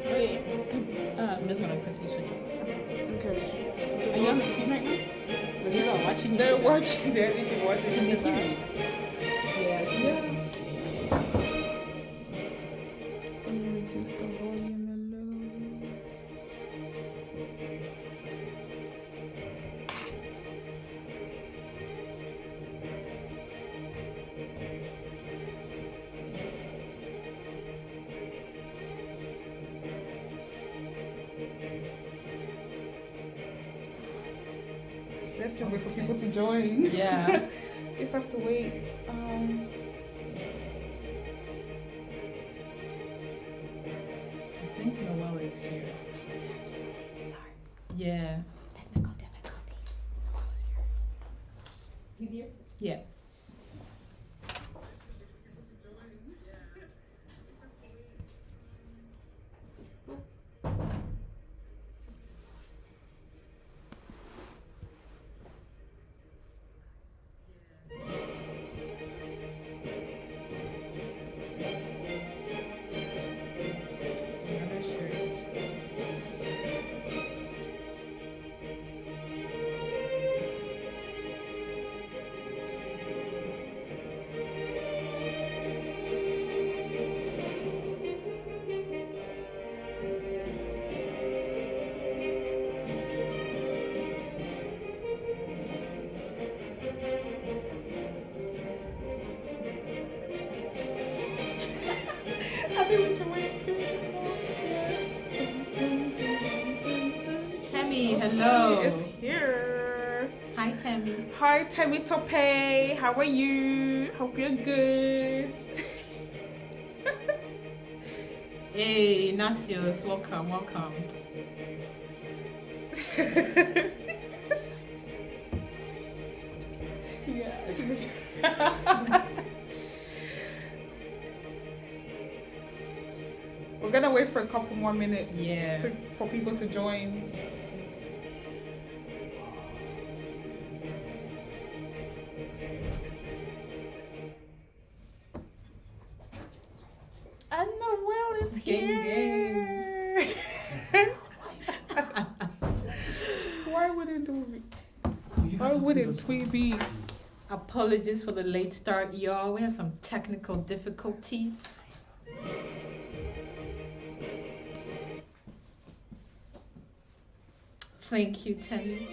Wait. I'm just gonna quickly switch over. Okay. Are you on the screen right now? But you're not watching. They're watching. They're literally watching. Can they hear you? Yeah. Yeah. Let me reduce the volume a little. Let's just wait for people to join. Yeah. Just have to wait. I think Noel is here. Yeah. Technical difficulties. He's here? Yeah. I think we should wait too. Tammy, hello. Is here. Hi, Tammy. Hi, Tammy Tope. How are you? Hope you're good. Hey, Nasios, welcome, welcome. Yes. We're gonna wait for a couple more minutes for people to join. And Noel is here. Why wouldn't we? Why wouldn't we be? Apologies for the late start, y'all. We had some technical difficulties. Thank you, Tammy.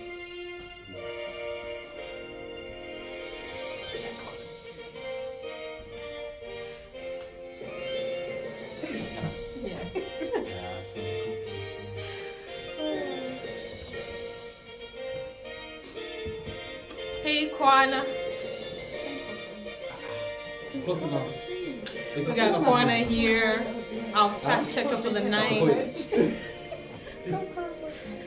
Hey, Kwana. Close enough. We got Kwana here. Our fast checker for the night.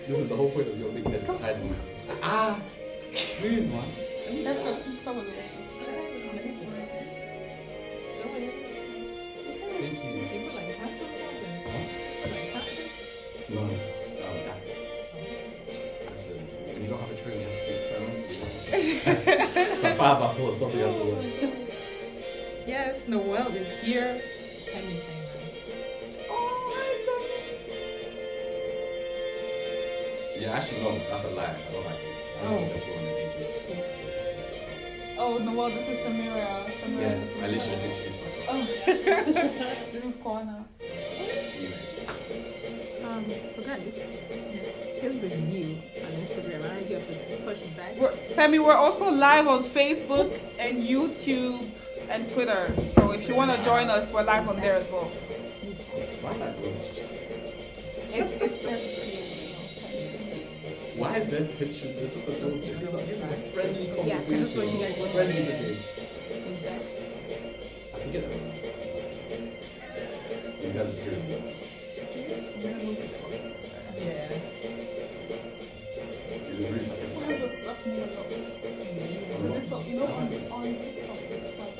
This is the whole point of your big head hiding. Ah! Move, man. That's not some of it. Thank you. No. Listen, when you don't have a train, you have to do experiments. Like 5x4, something has to work. Yes, Noel is here. Tammy's saying that. Yeah, actually, no, that's a lie. I don't like it. I don't think this woman in ages. Oh, Noel, this is Samira. Yeah, I literally just introduced myself. Oh. This is Kwana. Forgot this. Here's the view on Instagram. I don't you have to push it back. Tammy, we're also live on Facebook and YouTube and Twitter. So if you want to join us, we're live on there as well. Why is that good? It's Why is there tension? There's just a little bit. These are friendly conversations. Yeah, 'cause that's what you guys want. Friendly debate. I can get that one. You guys are hearing me. Yeah. Is it really fucking fun? you know, on TikTok, it's like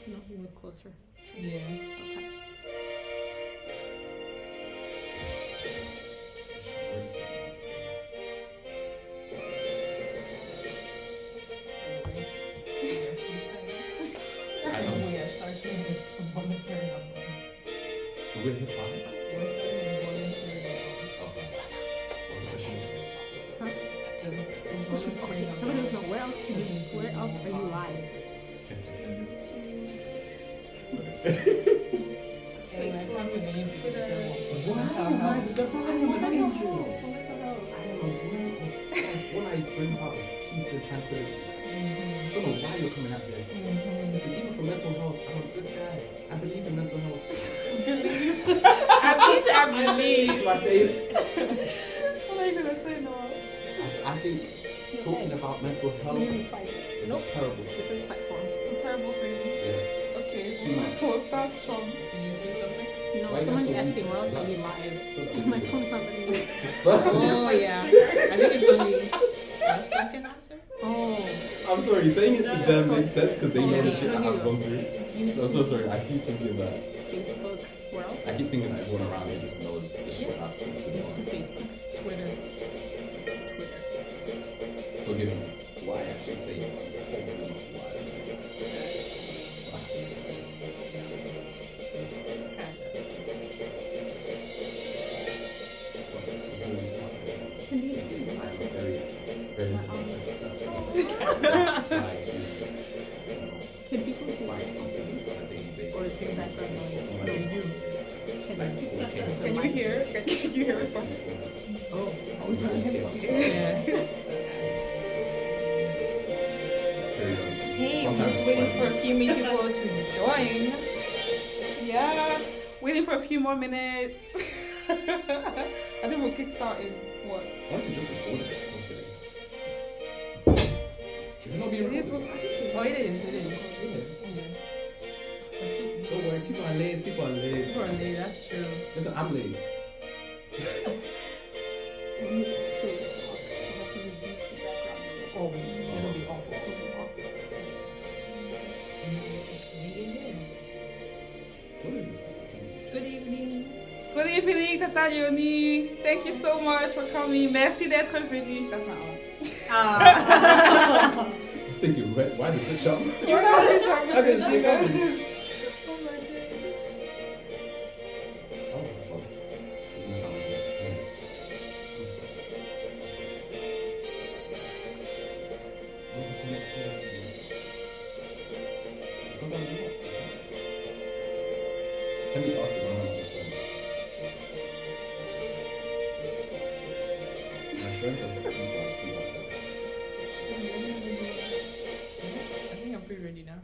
No, you look closer. Yeah. Okay. with hip hop? Okay, somebody wants to know where else are you live? When I bring out peace and tranquility, I don't know why you're coming at me. Listen, even for mental health, I'm a good guy. I believe in mental health. At least I believe. It's my favorite. What are you gonna say, Noah? I think talking about mental health is a terrible thing. Different platform. A terrible thing. Yeah. Okay, we'll start strong. No, Why you someone's guys so asking where else are you live? My phone's not ringing. Oh yeah. I think it's only Unspoken answer. Oh. I'm sorry, saying it to them makes sense because they know the Yeah. shit that I've gone through. I'm so sorry, I keep thinking that. Facebook. Where else? I keep thinking that everyone around me just knows the shit I've gone through. Facebook. Twitter. Forgive me. Why I should say it. Hopefully not why. Can people do or is there background noise? Can you hear? Can you hear us? Yeah. Hey, I'm just waiting for a few more people to join. Yeah, waiting for a few more minutes. I think we'll kickstart in what? Honestly, just recording it. What's today? It's not being It is recorded. what- Oh, it is. It is. Don't worry, people are late. People are late. People are late, that's true. Listen, I'm late. Oh, it'll be awful. What is this? Good evening. Good evening, Tata Yoni. Thank you so much for coming. Merci d'être venu. That's my aunt. I was thinking, why the switch up? You're not in charge of I didn't see it coming. Oh my goodness. Send me to ask the one on the phone. My friends are people I see out there. I think I'm pretty ready now.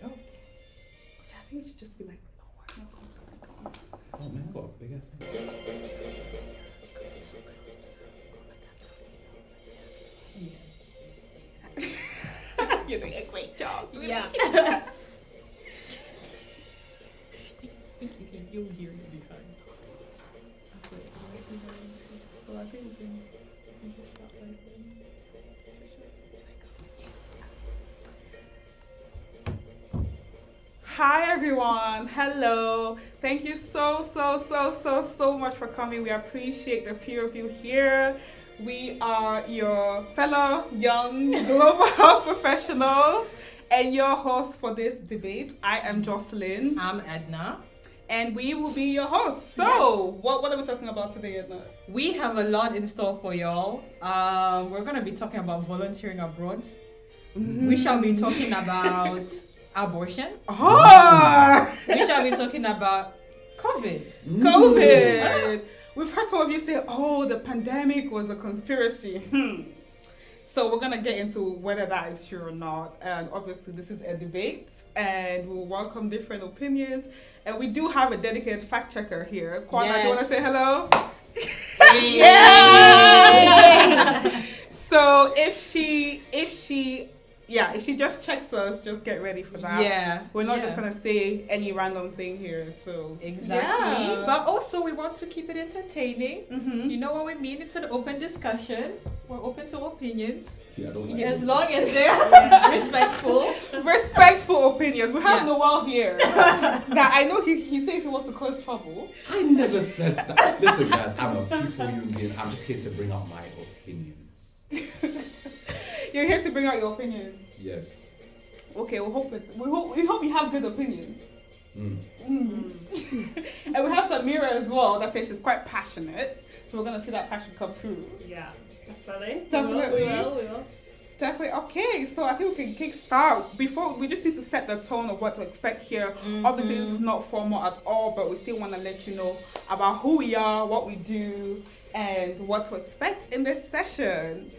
I think it should just be like, no, Oh man, I got a big ass thing. you're doing a great job. Yeah. You'll hear it be fine. So I think we can start like Hi everyone, hello. Thank you so much for coming. We appreciate the few of you here. We are your fellow young global health professionals and your host for this debate. I am Jocelyn I'm Edna. and we will be your hosts. So, what are we talking about today, Edna? We have a lot in store for y'all. We're gonna be talking about volunteering abroad. We shall be talking about abortion. Oh! We shall be talking about COVID. COVID. We've heard some of you say, "Oh, the pandemic was a conspiracy." So we're gonna get into whether that is true or not. And obviously, this is a debate, and we'll welcome different opinions. And we do have a dedicated fact checker here. Kwana, do you want to Yes. say hello? Yeah. So if she just checks us, just get ready for that. Yeah. We're not Yeah. just gonna say any random thing here. So Exactly. Yeah. But also, we want to keep it entertaining. Mhm. You know what we mean? It's an open discussion. We're open to opinions. See, I don't like As it. long as they're respectful. Respectful opinions. We have Yeah. Noel here. Now I know he says he wants to cause trouble. I never said that. Listen, guys, I'm a peaceful human being. I'm just here to bring out my opinions. You're here to bring out your opinions. Yes. Okay, we hope you have good opinions. Mm. And we have Samira as well that says she's quite passionate. So we're gonna see that passion come through. Yeah, definitely. Definitely. We will. Definitely. Okay, so I think we can kick start. Before, we just need to set the tone of what to expect here. Obviously, this is not formal at all, but we still want to let you know about who we are, what we do, and what to expect in this session.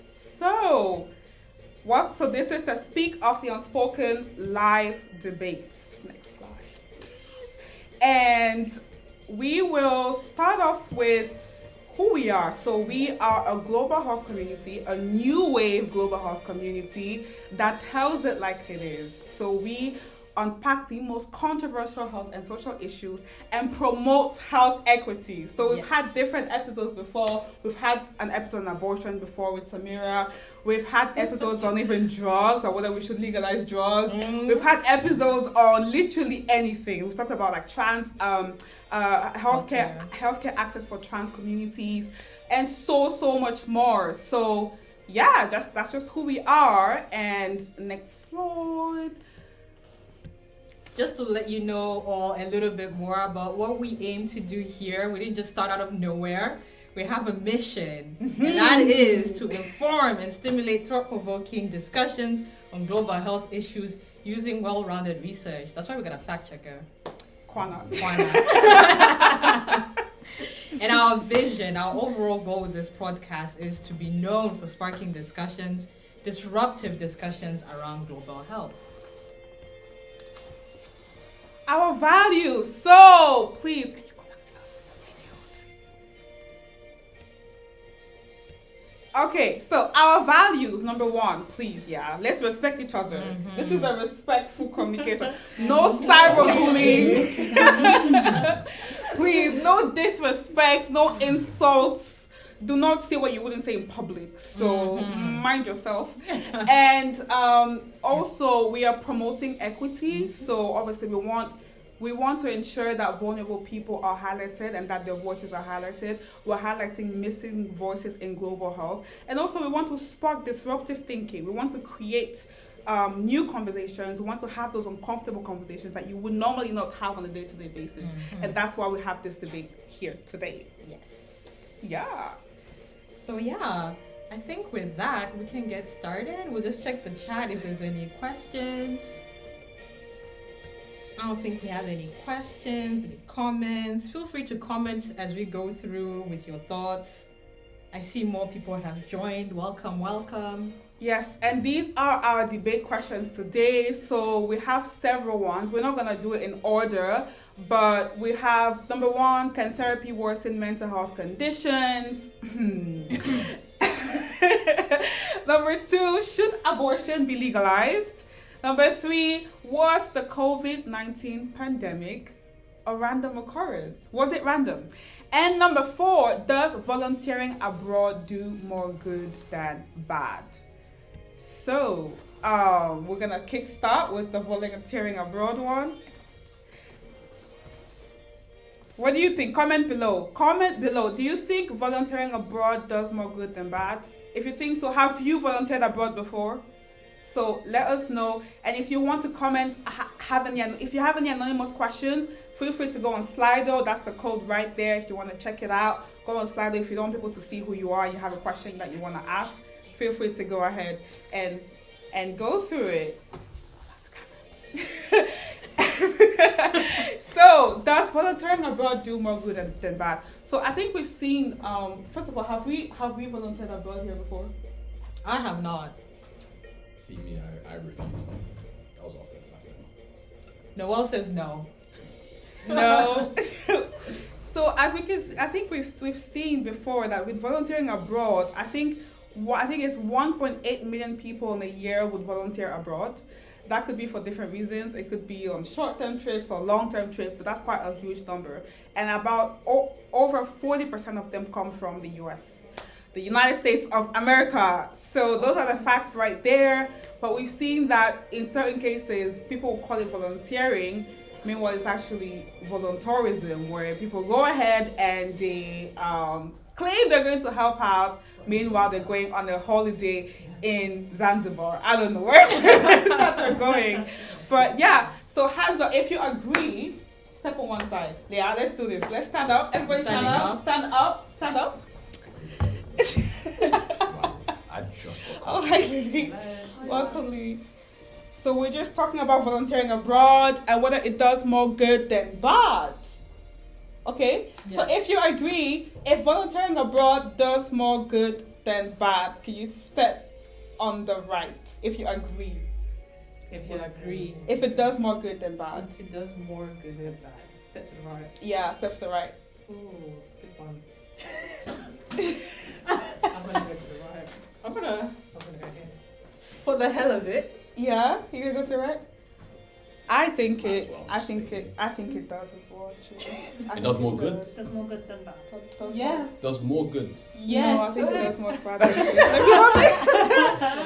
So this is the Speak of the Unspoken live debates. Next slide, please. And we will start off with who we are. So we are a global health community, a new wave global health community that tells it like it is. So we unpack the most controversial health and social issues and promote health equity. So we've had different episodes before. We've had an episode on abortion before with Samira. We've had episodes on even drugs or whether we should legalize drugs. We've had episodes on literally anything. We've talked about like trans healthcare access for trans communities and so much more. So yeah, that's just who we are. And next slide. Just to let you know all a little bit more about what we aim to do here. We didn't just start out of nowhere. We have a mission, and that is to inform and stimulate thought-provoking discussions on global health issues using well-rounded research. That's why we got a fact checker. Kwana. And our vision, our overall goal with this podcast is to be known for sparking discussions, disruptive discussions around global health. Our values. So please, can you go back to this video? Okay, so our values, number one, please, let's respect each other. This is a respectful communication. No cyberbullying. Please, no disrespect, no insults. Do not say what you wouldn't say in public. So mind yourself. And also, we are promoting equity. So obviously, we want to ensure that vulnerable people are highlighted and that their voices are highlighted. We're highlighting missing voices in global health. And also, we want to spark disruptive thinking. We want to create new conversations. We want to have those uncomfortable conversations that you would normally not have on a day-to-day basis. And that's why we have this debate here today. Yes. Yeah. So I think with that, we can get started. We'll just check the chat if there's any questions. I don't think we have any questions, any comments. Feel free to comment as we go through with your thoughts. I see more people have joined. Welcome. Yes, and these are our debate questions today. So we have several ones. We're not going to do it in order, but we have number one, can therapy worsen mental health conditions? Number two, should abortion be legalized? Number three, was the COVID-19 pandemic a random occurrence? Was it random? And number four, does volunteering abroad do more good than bad? So, we're gonna kickstart with the volunteering abroad one. What do you think? Comment below. Do you think volunteering abroad does more good than bad? If you think so, have you volunteered abroad before? So let us know. And if you want to comment, if you have any anonymous questions, feel free to go on Slido. That's the code right there. If you want to check it out, go on Slido. If you don't want people to see who you are, you have a question that you want to ask, feel free to go ahead and go through it. So, does volunteering abroad do more good than bad? So, I think we've seen. First of all, have we volunteered abroad here before? I have not. See me, I refused. That was awful last time. Noelle says no. No. So as we can, I think we've seen before that with volunteering abroad, I think it's 1.8 million people in a year would volunteer abroad. That could be for different reasons. It could be on short-term trips or long-term trips, but that's quite a huge number. And about over 40% of them come from the US, the United States of America. So those are the facts right there. But we've seen that in certain cases, people will call it volunteering. Meanwhile, it's actually voluntarism, where people go ahead and they claim they're going to help out. Meanwhile, they're going on a holiday in Zanzibar. I don't know where they're going. But yeah, so hands up if you agree. Step on one side. Yeah, let's do this. Let's stand up. Everybody stand up. Stand up. Stand up. I just Oh, hi, Lee. Welcome, Lee. So we're just talking about volunteering abroad and whether it does more good than bad. Okay? Yeah. So if you agree, if volunteering abroad does more good than bad, can you step on the right if you agree? If you agree. If it does more good than bad. If it does more good than bad. Step to the right. Yeah, step to the right. Ooh, good one. I'm gonna go to the right. I'm gonna go here. For the hell of it. Yeah? You gonna go to the right? I think Might as it well, I just think say it I think it does as well, actually. It does more good? Does. Does more good than bad. Yeah. Does more good. No, I think it does much bad. I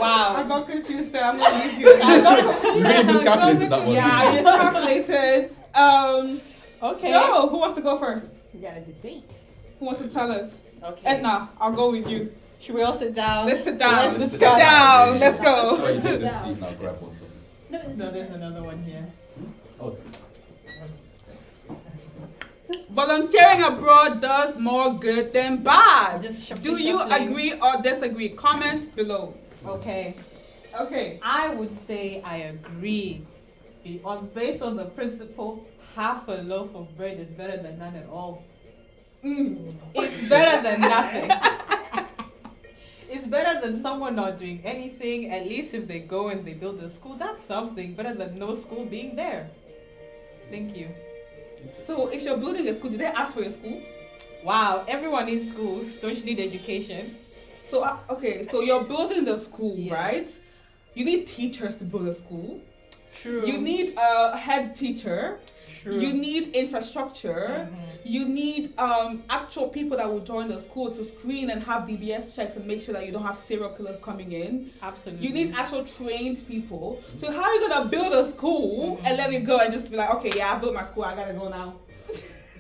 Wow. got confused there. I'm gonna leave you. You really miscalculated that one. Yeah, I miscalculated. Okay. So, who wants to go first? We got a debate. Who wants to tell us? Okay. Edna, I'll go with you. Should we all sit down? Let's sit down. Let's Sit discuss. down. Let's So go. you take this seat now, grab one for me. No, there's another one here. Oh, sorry. Volunteering abroad does more good than bad. Just Do you agree or disagree? Comment below. Okay. Okay. I would say I agree. Based on the principle, half a loaf of bread is better than none at all. It's better than nothing. It's better than someone not doing anything. At least if they go and they build a school, that's something. Better than no school being there. Thank you. So, if you're building a school, did they ask for your school? Wow, everyone needs schools. Don't you need education? So, okay, so you're building the school, Yes. right? You need teachers to build a school. True. You need a head teacher. True. You need infrastructure. Mhm. You need actual people that will join the school to screen and have DBS checks and make sure that you don't have serial killers coming in. Absolutely. You need actual trained people. So how are you gonna build a school and let it go and just be like, okay, yeah, I built my school, I gotta go now?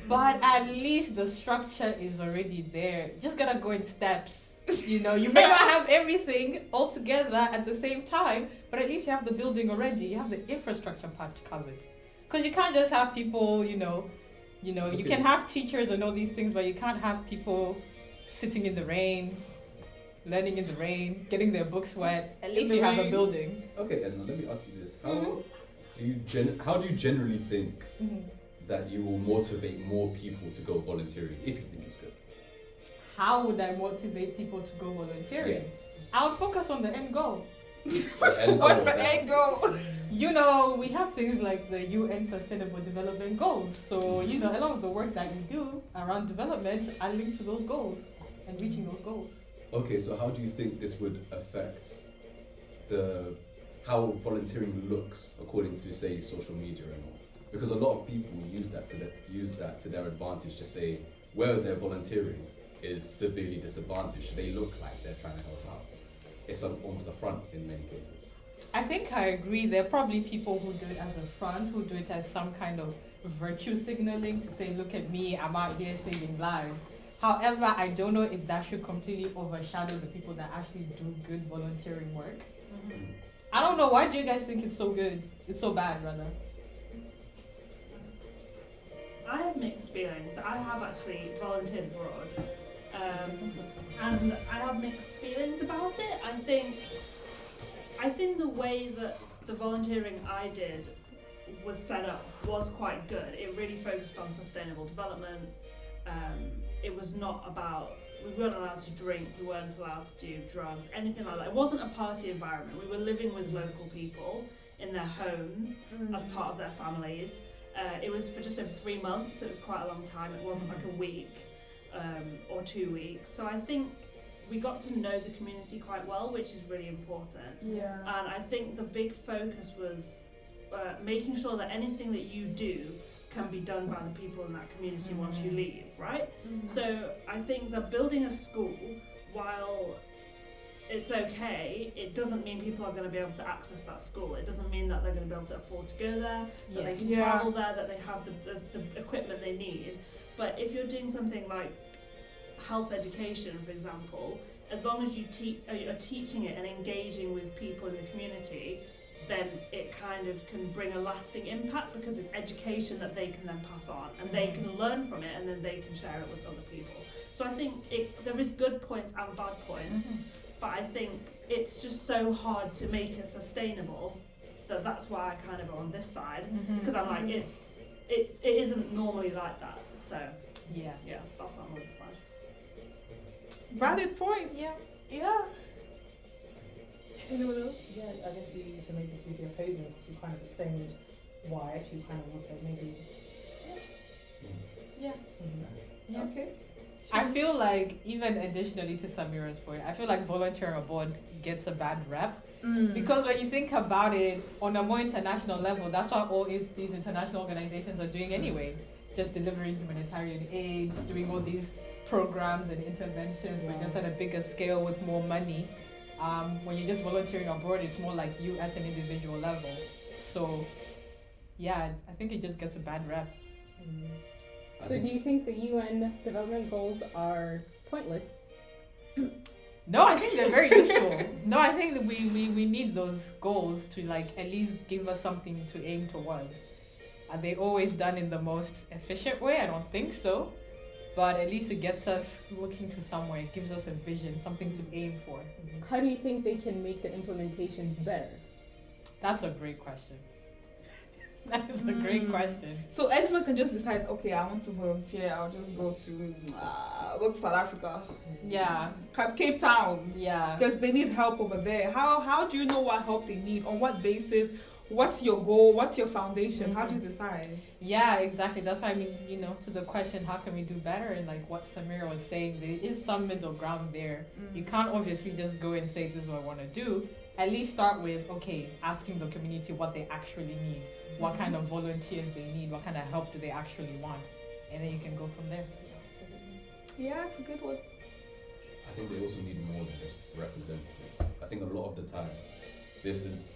But at least the structure is already there. Just gotta go in steps. You know, you may not have everything all together at the same time, but at least you have the building already. You have the infrastructure part covered. Because you can't just have people, you Okay. can have teachers and all these things, but you can't have people sitting in the rain, learning in the rain, getting their books wet. At least the you have a rain. building. Okay, Edna, let me ask you this. How Mhm. how do you generally think Mhm. that you will motivate more people to go volunteering if you think it's good? How would I motivate people to go volunteering? Yeah. I would focus on the end goal. What's the end goal? You know, we have things like the UN Sustainable Development Goals. So, you know, a lot of the work that you do around development are linked to those goals and reaching those goals. Okay, so how do you think this would affect how volunteering looks according to, say, social media and all? Because a lot of people use that to their advantage to say where they're volunteering is severely disadvantaged. They look like they're trying to help out. It's almost a front in many cases. I think I agree. There are probably people who do it as a front, who do it as some kind of virtue signaling to say, look at me, I'm out here saving lives. However, I don't know if that should completely overshadow the people that actually do good volunteering work. I don't know. Why do you guys think it's so good? It's so bad, rather. I have mixed feelings. I have actually volunteered abroad, and I have mixed feelings about it. I think the way that the volunteering I did was set up was quite good. It really focused on sustainable development. It was not about, we weren't allowed to drink, we weren't allowed to do drugs, anything like that. It wasn't a party environment. We were living with local people in their homes as part of their families. It was for just over 3 months, so it was quite a long time. It wasn't like a week or 2 weeks. So I think we got to know the community quite well, which is really important. Yeah. And I think the big focus was making sure that anything that you do can be done by the people in that community once you leave, right? So I think that building a school, while it's okay, it doesn't mean people are going to be able to access that school. It doesn't mean that they're going to be able to afford to go there, that they can travel there, that they have the equipment they need. But if you're doing something like health education, for example, as long as you are teaching it and engaging with people in the community, then it kind of can bring a lasting impact because it's education that they can then pass on and they can learn from it and then they can share it with other people. So I think there is good points and bad points, but I think it's just so hard to make it sustainable that's why I kind of go on this side, because I'm like, it isn't normally like that. So yeah, that's what I'm on this side. Valid point. Yeah. Anyone else? Yeah, I guess you can maybe do the opposing, because you kind of explained why. She kind of also maybe. Yeah. Okay. I feel like, even additionally to Samira's point, I feel like volunteering abroad gets a bad rep. Because when you think about it on a more international level, that's what all these international organizations are doing anyway. Just delivering humanitarian aid, doing all these programs and interventions, but just at a bigger scale with more money. When you're just volunteering abroad, it's more like you at an individual level. So, yeah, I think it just gets a bad rep. So do you think the UN development goals are pointless? No, I think they're very useful. No, I think that we need those goals to like at least give us something to aim towards. Are they always done in the most efficient way? I don't think so. But at least it gets us looking to somewhere. It gives us a vision, something to aim for. How do you think they can make the implementations better? That's a great question. That is a great question. So anyone can just decide, okay, I want to volunteer. I'll just go to South Africa. Yeah. Cape Town. Yeah. Because they need help over there. How do you know what help they need? On what basis? What's your goal? What's your foundation? How do you decide? Yeah, exactly. That's why I mean, to the question, how can we do better? And like what Samira was saying, there is some middle ground there. You can't obviously just go and say, this is what I want to do. At least start with, okay, asking the community what they actually need. What kind of volunteers they need. What kind of help do they actually want? And then you can go from there. Yeah, it's a good one. I think they also need more than just representatives. I think a lot of the time, this is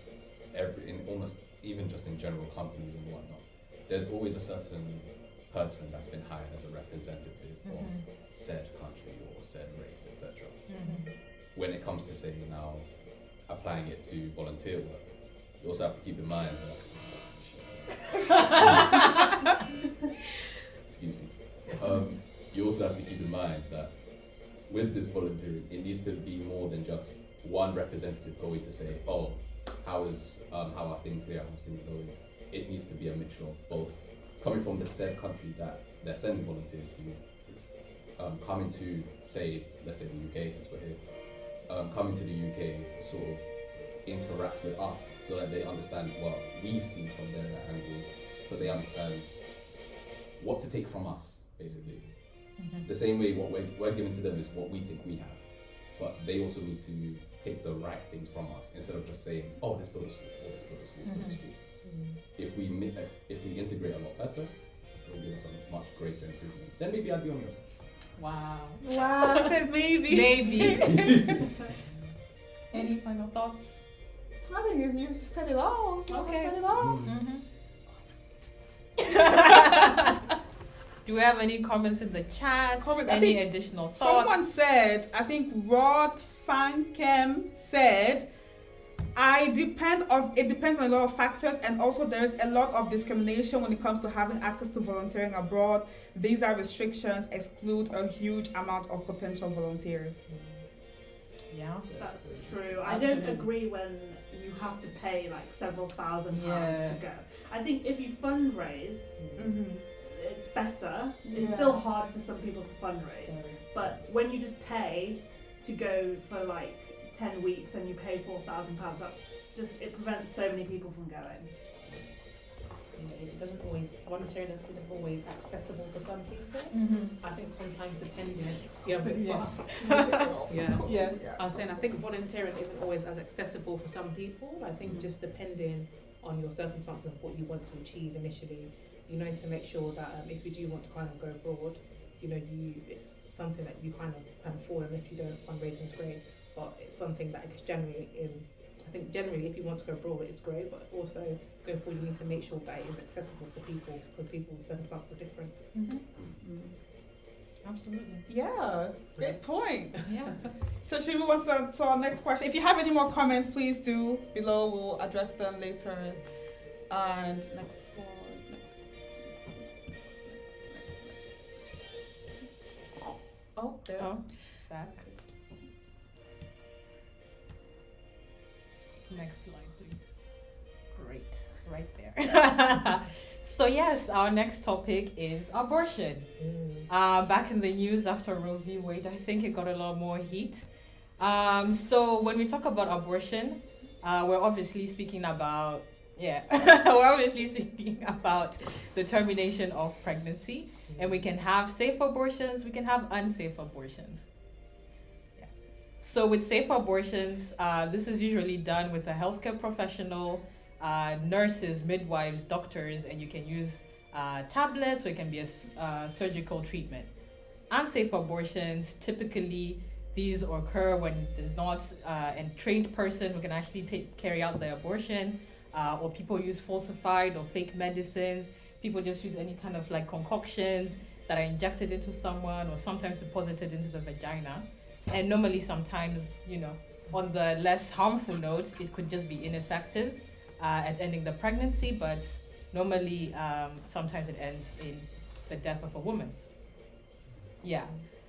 in almost even just in general companies and whatnot, there's always a certain person that's been hired as a representative of said country or said race, etc. When it comes to say now applying it to volunteer work, you also have to keep in mind that excuse me. You also have to keep in mind that with this volunteering, it needs to be more than just one representative going to say, oh, how are things here, how's things going? It needs to be a mixture of both, coming from the said country that they're sending volunteers to, coming to, say, let's say the UK, since we're here, coming to the UK to sort of interact with us so that they understand what we see from their angles, so they understand what to take from us, basically. The same way what we're giving to them is what we think we have, but they also need to take the right things from us instead of just saying, oh, let's build a school, or let's build a school, build a school. If we integrate a lot better, it will give us a much greater improvement. Then maybe I'd be on your side. Wow. I said maybe. Maybe. Any final thoughts? I think you just said it all. Okay. Said it all. Do we have any comments in the chat? I Any think additional thoughts? Someone said, I think Rod Fankem said, it depends on a lot of factors, and also there's a lot of discrimination when it comes to having access to volunteering abroad. Visa restrictions exclude a huge amount of potential volunteers. Yeah. That's true. I don't agree when you have to pay like several £1,000s to go. I think if you fundraise, it's better. It's still hard for some people to fundraise, but when you just pay to go for like 10 weeks and you pay £4,000, it prevents so many people from going. It doesn't always, volunteering isn't always accessible for some people. I think sometimes depending, I was saying, I think volunteering isn't always as accessible for some people. I think just depending on your circumstances of what you want to achieve initially, you know, to make sure that if you do want to kind of go abroad, you know, it's something that you kind of can afford, and if you don't, fundraising is great, but it's something that is generally if you want to go abroad, it's great, but also going forward, you need to make sure that it is accessible for people, because people's circumstances are different. Absolutely. Absolutely. Yeah, great point. Yeah. So should we move on to our next question? If you have any more comments, please do below. We'll address them later. And next one. Oh, there. Oh. Back. Next slide, please. Great. Right there. So yes, our next topic is abortion. Back in the news after Roe v. Wade, I think it got a lot more heat. So when we talk about abortion, we're obviously speaking about we're obviously speaking about the termination of pregnancy, and we can have safe abortions, we can have unsafe abortions. Yeah. So with safe abortions, this is usually done with a healthcare professional, nurses, midwives, doctors, and you can use tablets, or it can be a surgical treatment. Unsafe abortions, typically these occur when there's not a trained person who can actually carry out the abortion, or people use falsified or fake medicines. People just use any kind of like concoctions that are injected into someone or sometimes deposited into the vagina. And normally sometimes, on the less harmful note, it could just be ineffective at ending the pregnancy, but normally sometimes it ends in the death of a woman. Yeah.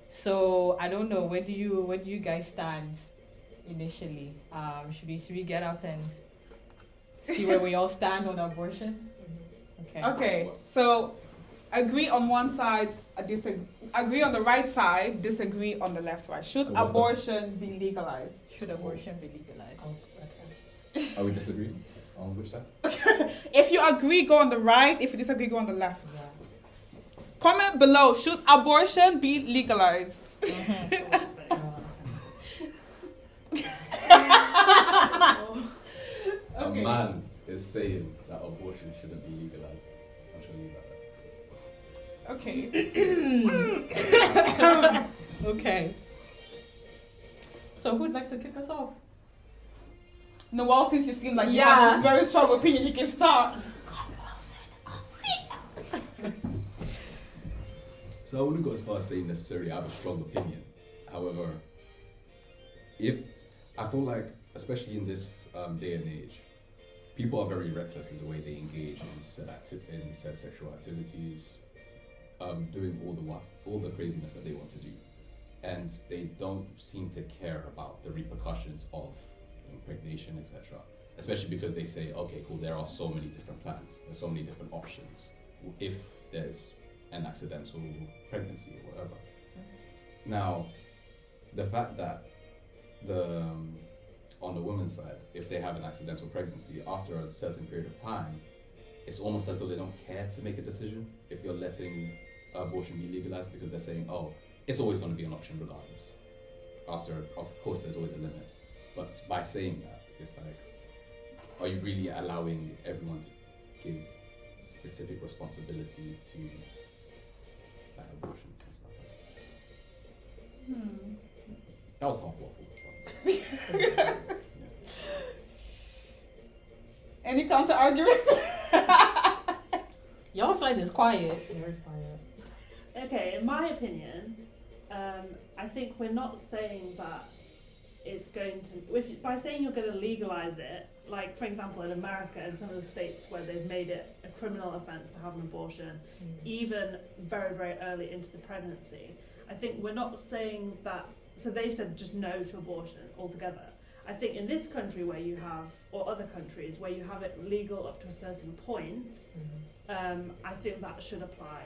So I don't know, where do you guys stand initially? Should we get up and see where we all stand on abortion? Okay, so agree on one side, agree on the right side, disagree on the left side. Should abortion be legalized? Should abortion be legalized? Are we disagreeing on which side? If you agree, go on the right. If you disagree, go on the left. Yeah. Comment below, should abortion be legalized? A man is saying that abortion shouldn't be legalized. I'm sure you got that. Okay. Okay. So who'd like to kick us off? Noelle, since you seem like you have a very strong opinion, you can start. So I wouldn't go as far as saying necessarily I have a strong opinion. However, I feel like, especially in this day and age, people are very reckless in the way they engage in said sexual activities, doing all the craziness that they want to do, and they don't seem to care about the repercussions of impregnation, etc. Especially because they say, okay, cool, there are so many different plans, there's so many different options if there's an accidental pregnancy or whatever. Now, the fact that on the woman's side, if they have an accidental pregnancy, after a certain period of time, it's almost as though they don't care to make a decision if you're letting abortion be legalized, because they're saying, oh, it's always going to be an option regardless. Of course, there's always a limit. But by saying that, it's like, are you really allowing everyone to give specific responsibility to abortions and stuff like that? That was half waffle. Yeah. Any counter argument? Your side is quiet. Very quiet. Okay, in my opinion, I think we're not saying that it's going to, by saying you're going to legalize it, like for example in America and some of the states where they've made it a criminal offence to have an abortion, even very, very early into the pregnancy. I think we're not saying that, so they've said just no to abortion altogether. I think in this country where you have, or other countries where you have it legal up to a certain point, I think that should apply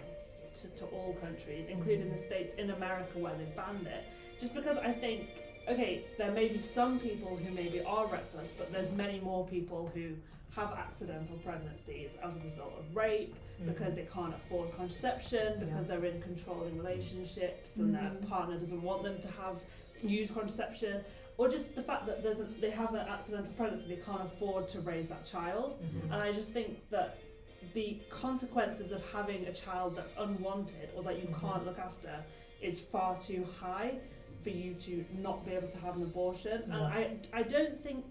to all countries, including the states in America where they banned it. Just because I think, okay, there may be some people who maybe are reckless, but there's many more people who have accidental pregnancies as a result of rape, because they can't afford contraception, because they're in controlling relationships and their partner doesn't want them to use contraception, or just the fact that they have an accidental pregnancy, they can't afford to raise that child. And I just think that the consequences of having a child that's unwanted or that you can't look after is far too high for you to not be able to have an abortion. And I don't think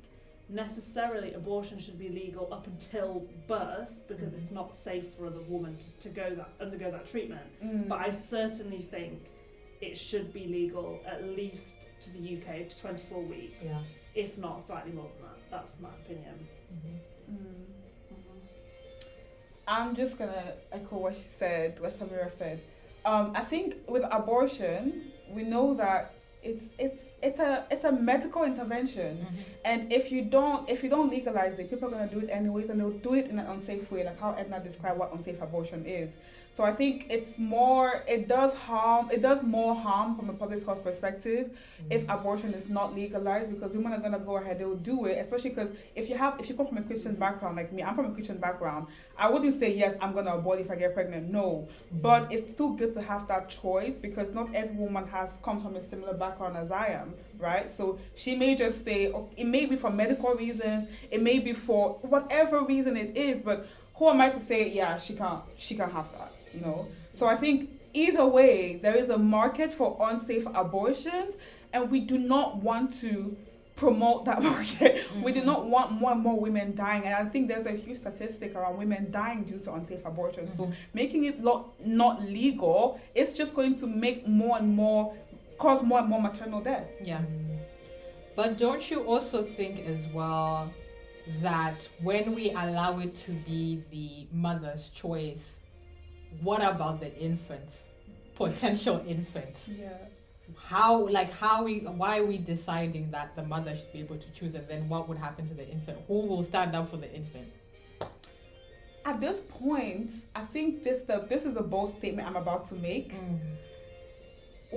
necessarily abortion should be legal up until birth, because it's not safe for the woman to undergo that treatment. But I certainly think it should be legal at least to the UK to 24 weeks, Yeah. if not slightly more than that. That's my opinion. I'm just gonna echo what she said, what Samira said. I think with abortion, we know that it's a medical intervention, and if you don't legalize it, people are gonna do it anyways, and they'll do it in an unsafe way, like how Edna described what unsafe abortion is. So I think it does more harm from a public health perspective if abortion is not legalized, because women are gonna go ahead, they'll do it, especially because if you come from a Christian background like me, I'm from a Christian background, I wouldn't say yes, I'm gonna abort if I get pregnant, no. But it's still good to have that choice, because not every woman comes from a similar background as I am, right? So she may just say, it may be for medical reasons, it may be for whatever reason it is, but who am I to say, yeah, she can't have that, you know? So I think either way, there is a market for unsafe abortions, and we do not want to promote that market. We do not want more and more women dying, and I think there's a huge statistic around women dying due to unsafe abortion. So making it not legal, it's just going to make cause more and more maternal deaths. Yeah. But don't you also think as well that when we allow it to be the mother's choice, what about the infants, potential infants? Yeah. Why are we deciding that the mother should be able to choose, and then what would happen to the infant? Who will stand up for the infant? At this point, I think this is a bold statement I'm about to make.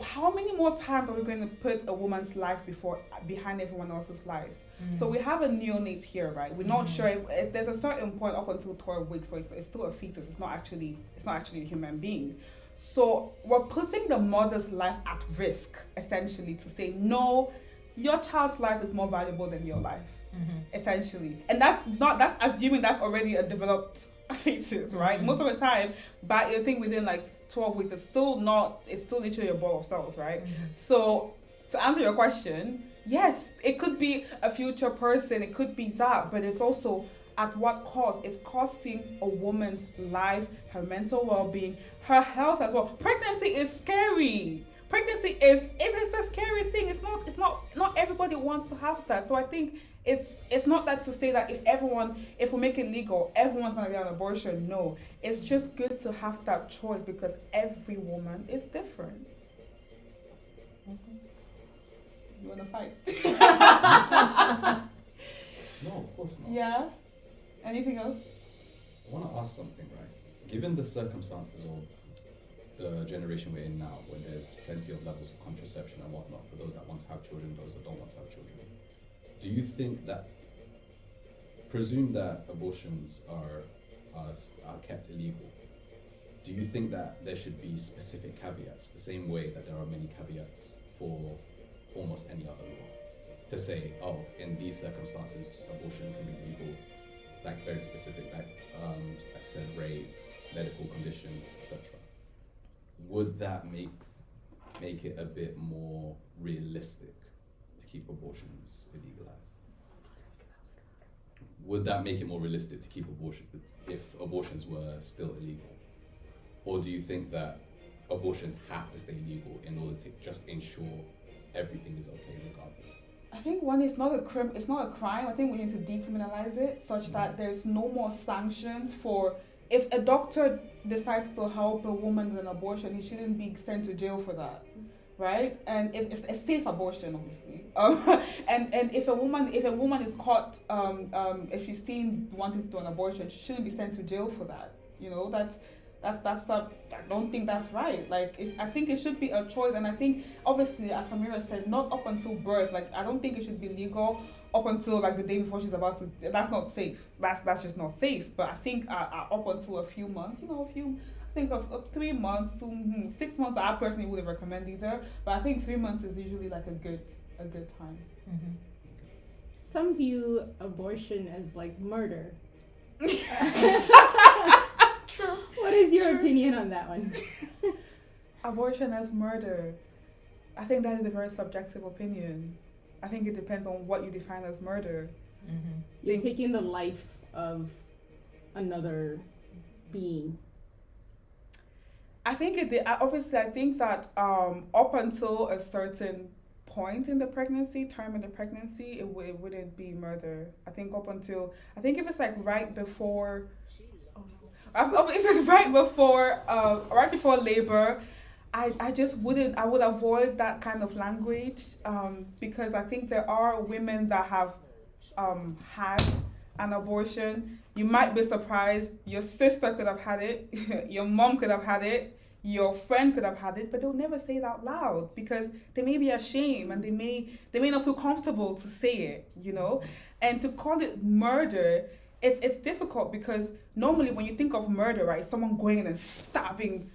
How many more times are we going to put a woman's life behind everyone else's life? So we have a neonate here, right? We're not sure if there's a certain point up until 12 weeks where it's still a fetus. It's not actually a human being. So we're putting the mother's life at risk, essentially, to say, no, your child's life is more valuable than your life, essentially. And that's assuming that's already a developed fetus, right? Most of the time, but I think within like 12 weeks, it's still literally a ball of cells, right? So to answer your question, yes, it could be a future person, it could be that, but it's also at what cost? It's costing a woman's life, her mental well-being, her health as well. Pregnancy is scary. Pregnancy is a scary thing. It's not everybody wants to have that. So I think it's not that to say that if we make it legal, everyone's gonna get an abortion. No. It's just good to have that choice, because every woman is different. You wanna fight? No, of course not. Yeah? Anything else? I want to ask something, right? Given the circumstances of the generation we're in now, when there's plenty of levels of contraception and whatnot, for those that want to have children, those that don't want to have children, do you think that, presume that abortions are kept illegal, do you think that there should be specific caveats, the same way that there are many caveats for almost any other law? To say, in these circumstances, abortion can be legal, like very specific, like I said, rape, medical conditions, etc. Would that make it a bit more realistic to keep abortions illegalized? Would that make it more realistic to keep abortion if abortions were still illegal? Or do you think that abortions have to stay legal in order to just ensure everything is okay regardless? I think it's not a crime. I think we need to decriminalize it such that there's no more sanctions for, if a doctor decides to help a woman with an abortion, he shouldn't be sent to jail for that, right? And if it's a safe abortion, obviously, and if a woman is caught, if she's seen wanting to do an abortion, she shouldn't be sent to jail for that. You know, that's I don't think that's right. Like, I think it should be a choice, and I think obviously, as Samira said, not up until birth. Like, I don't think it should be legal up until like the day before she's about to. That's not safe. That's just not safe. But I think up until a few months, I think of 3 months to 6 months. I personally wouldn't recommend either. But I think 3 months is usually like a good time. Some view abortion as like murder. True. What is your opinion on that one? Abortion as murder. I think that is a very subjective opinion. I think it depends on what you define as murder. You're taking the life of another being. I think it did. Obviously, I think that up until a certain point in the pregnancy, term in the pregnancy, it wouldn't be murder. I think up until, I think if it's like right before, if it's right before labor, I just wouldn't, I would avoid that kind of language, because I think there are women that have had an abortion. You might be surprised. Your sister could have had it. Your mom could have had it. Your friend could have had it, but they'll never say it out loud because they may be ashamed and they may not feel comfortable to say it, you know. And to call it murder, it's difficult because normally when you think of murder, right, someone going in and stabbing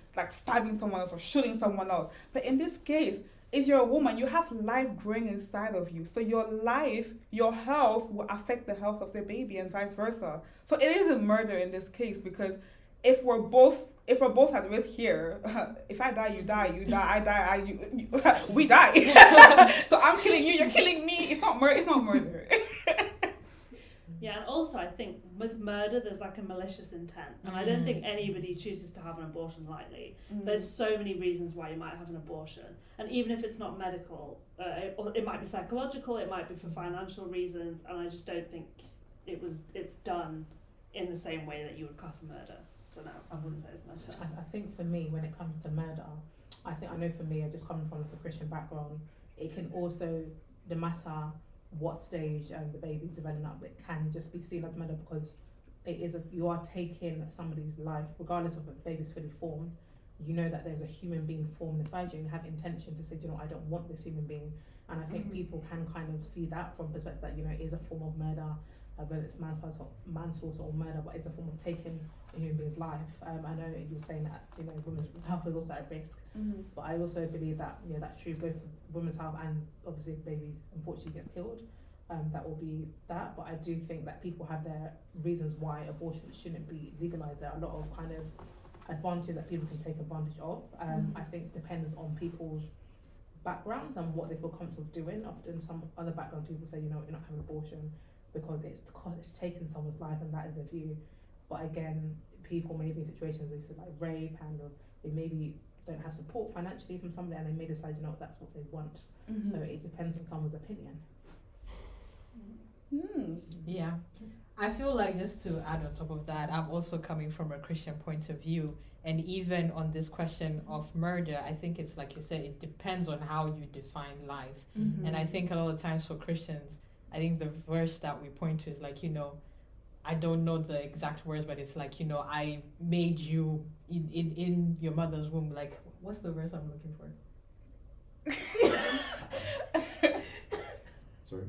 someone else or shooting someone else. But in this case, if you're a woman, you have life growing inside of you. So your life, your health will affect the health of the baby and vice versa. So it is a murder in this case because if we're both at risk here, if I die, you die, I die, we die. So I'm killing you, you're killing me. It's not murder. Yeah, and also I think with murder there's like a malicious intent, and I don't think anybody chooses to have an abortion lightly. There's so many reasons why you might have an abortion, and even if it's not medical, it might be psychological, it might be for financial reasons, and I just don't think it's done in the same way that you would class murder. So no, I wouldn't say it's murder. I think for me, when it comes to murder, I know for me, I just coming from a Christian background, it can also, no matter what stage the baby's developing up, it can just be seen as murder because you are taking somebody's life, regardless of if the baby's fully formed. You know that there's a human being formed inside you and you have intention to say, you know, I don't want this human being. And I think people can kind of see that from perspective that, you know, it is a form of murder, whether it's manslaughter or murder, but it's a form of taking a human being's life. I know you're saying that, you know, women's health is also at risk, but I also believe that, you know, that's true both women's health and obviously if the baby unfortunately gets killed, that will be that. But I do think that people have their reasons why abortion shouldn't be legalized. There are a lot of kind of advantages that people can take advantage of. I think depends on people's backgrounds and what they feel comfortable doing. Often some other background people say, you know, you're not having an abortion because it's taking someone's life and that is their view. But again, people may be in situations where like rape and they maybe don't have support financially from somebody and they may decide, you know, that's what they want. So it depends on someone's opinion. Yeah. I feel like, just to add on top of that, I'm also coming from a Christian point of view. And even on this question of murder, I think it's like you said, it depends on how you define life. And I think a lot of times for Christians, I think the verse that we point to is like, you know, I don't know the exact words, but it's like, you know, I made you in your mother's womb. Like, what's the verse I'm looking for? Sorry?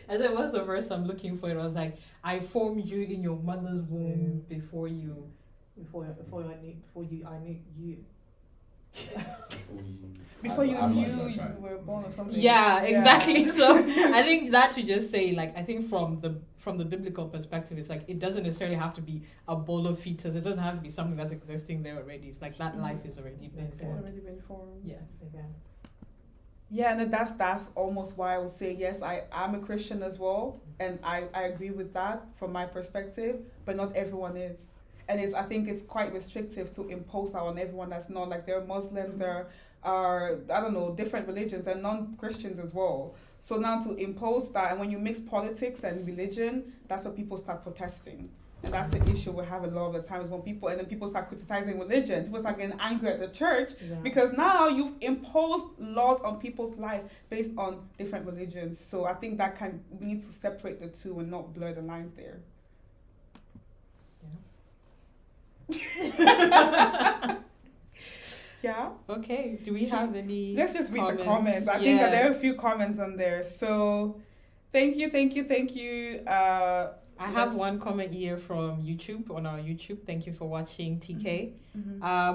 I said, what's the verse I'm looking for? It was like, I formed you in your mother's womb before I knew you. Before you knew you were born or something. Yeah, exactly. So I think that to just say, like, I think from the biblical perspective, it's like it doesn't necessarily have to be a bowl of fetus. It doesn't have to be something that's existing there already. It's like that life is already been formed. It's already been formed. Yeah, again. Yeah, and that's almost why I would say yes, I'm a Christian as well, and I agree with that from my perspective, but not everyone is. And I think it's quite restrictive to impose that on everyone that's not. Like, there are Muslims, there are, I don't know, different religions and non-Christians as well. So now to impose that, and when you mix politics and religion, that's when people start protesting. And that's the issue we have a lot of the times when people start criticizing religion. People start getting angry at the church because now you've imposed laws on people's life based on different religions. So I think that we need to separate the two and not blur the lines there. Yeah. Okay. Do we have any? Let's just read comments? the comments. I think that there are a few comments on there. So, thank you. I have one comment here from YouTube, on our YouTube. Thank you for watching, TK.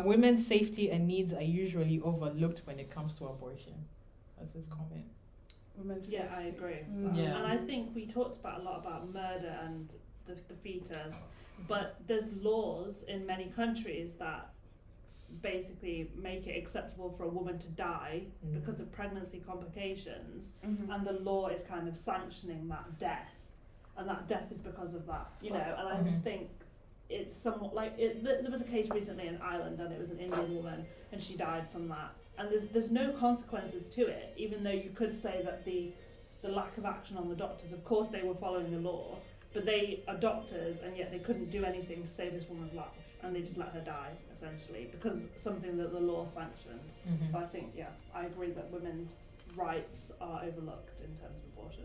Women's safety and needs are usually overlooked when it comes to abortion. That's his comment. Yeah, I agree. Yeah. And I think we talked a lot about murder and the fetus, but there's laws in many countries that basically make it acceptable for a woman to die because of pregnancy complications, and the law is kind of sanctioning that death, and that death is because of that, you know. And I just think it's somewhat like there was a case recently in Ireland, and it was an Indian woman, and she died from that. And there's no consequences to it, even though you could say that the lack of action on the doctors, of course they were following the law, but they are doctors, and yet they couldn't do anything to save this woman's life, and they just let her die, essentially, because something that the law sanctioned. So I think, I agree that women's rights are overlooked in terms of abortion.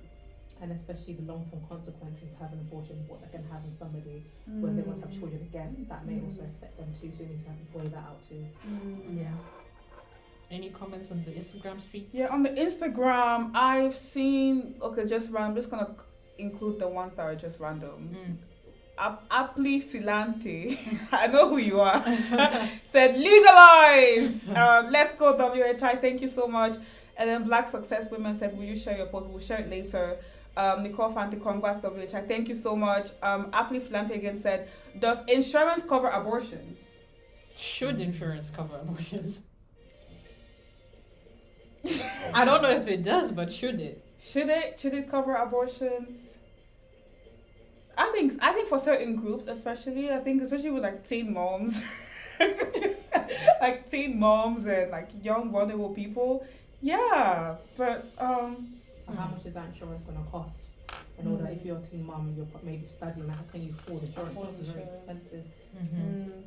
And especially the long-term consequences of having an abortion, what that can have in somebody when they want to have children again, that may also affect them too, so you need to weigh that out too. Yeah. Any comments on the Instagram streets? Yeah, on the Instagram, I've seen, just random, I'm just going to include the ones that are just random. Aptly Filante, I know who you are, said legalize. Let's go WHI, thank you so much. And then Black Success Women said, will you share your post? We'll share it later. Nicole Fante, congrats WHI, thank you so much. Aptly Filante again said, does insurance cover abortions? Should insurance cover abortions? I don't know if it does, but should it? Should it cover abortions? I think for certain groups, especially with like teen moms, like teen moms and like young vulnerable people, yeah. But how much is that insurance going to cost? In order, if you're a teen mom, you're maybe studying, how can you afford insurance? It's very expensive.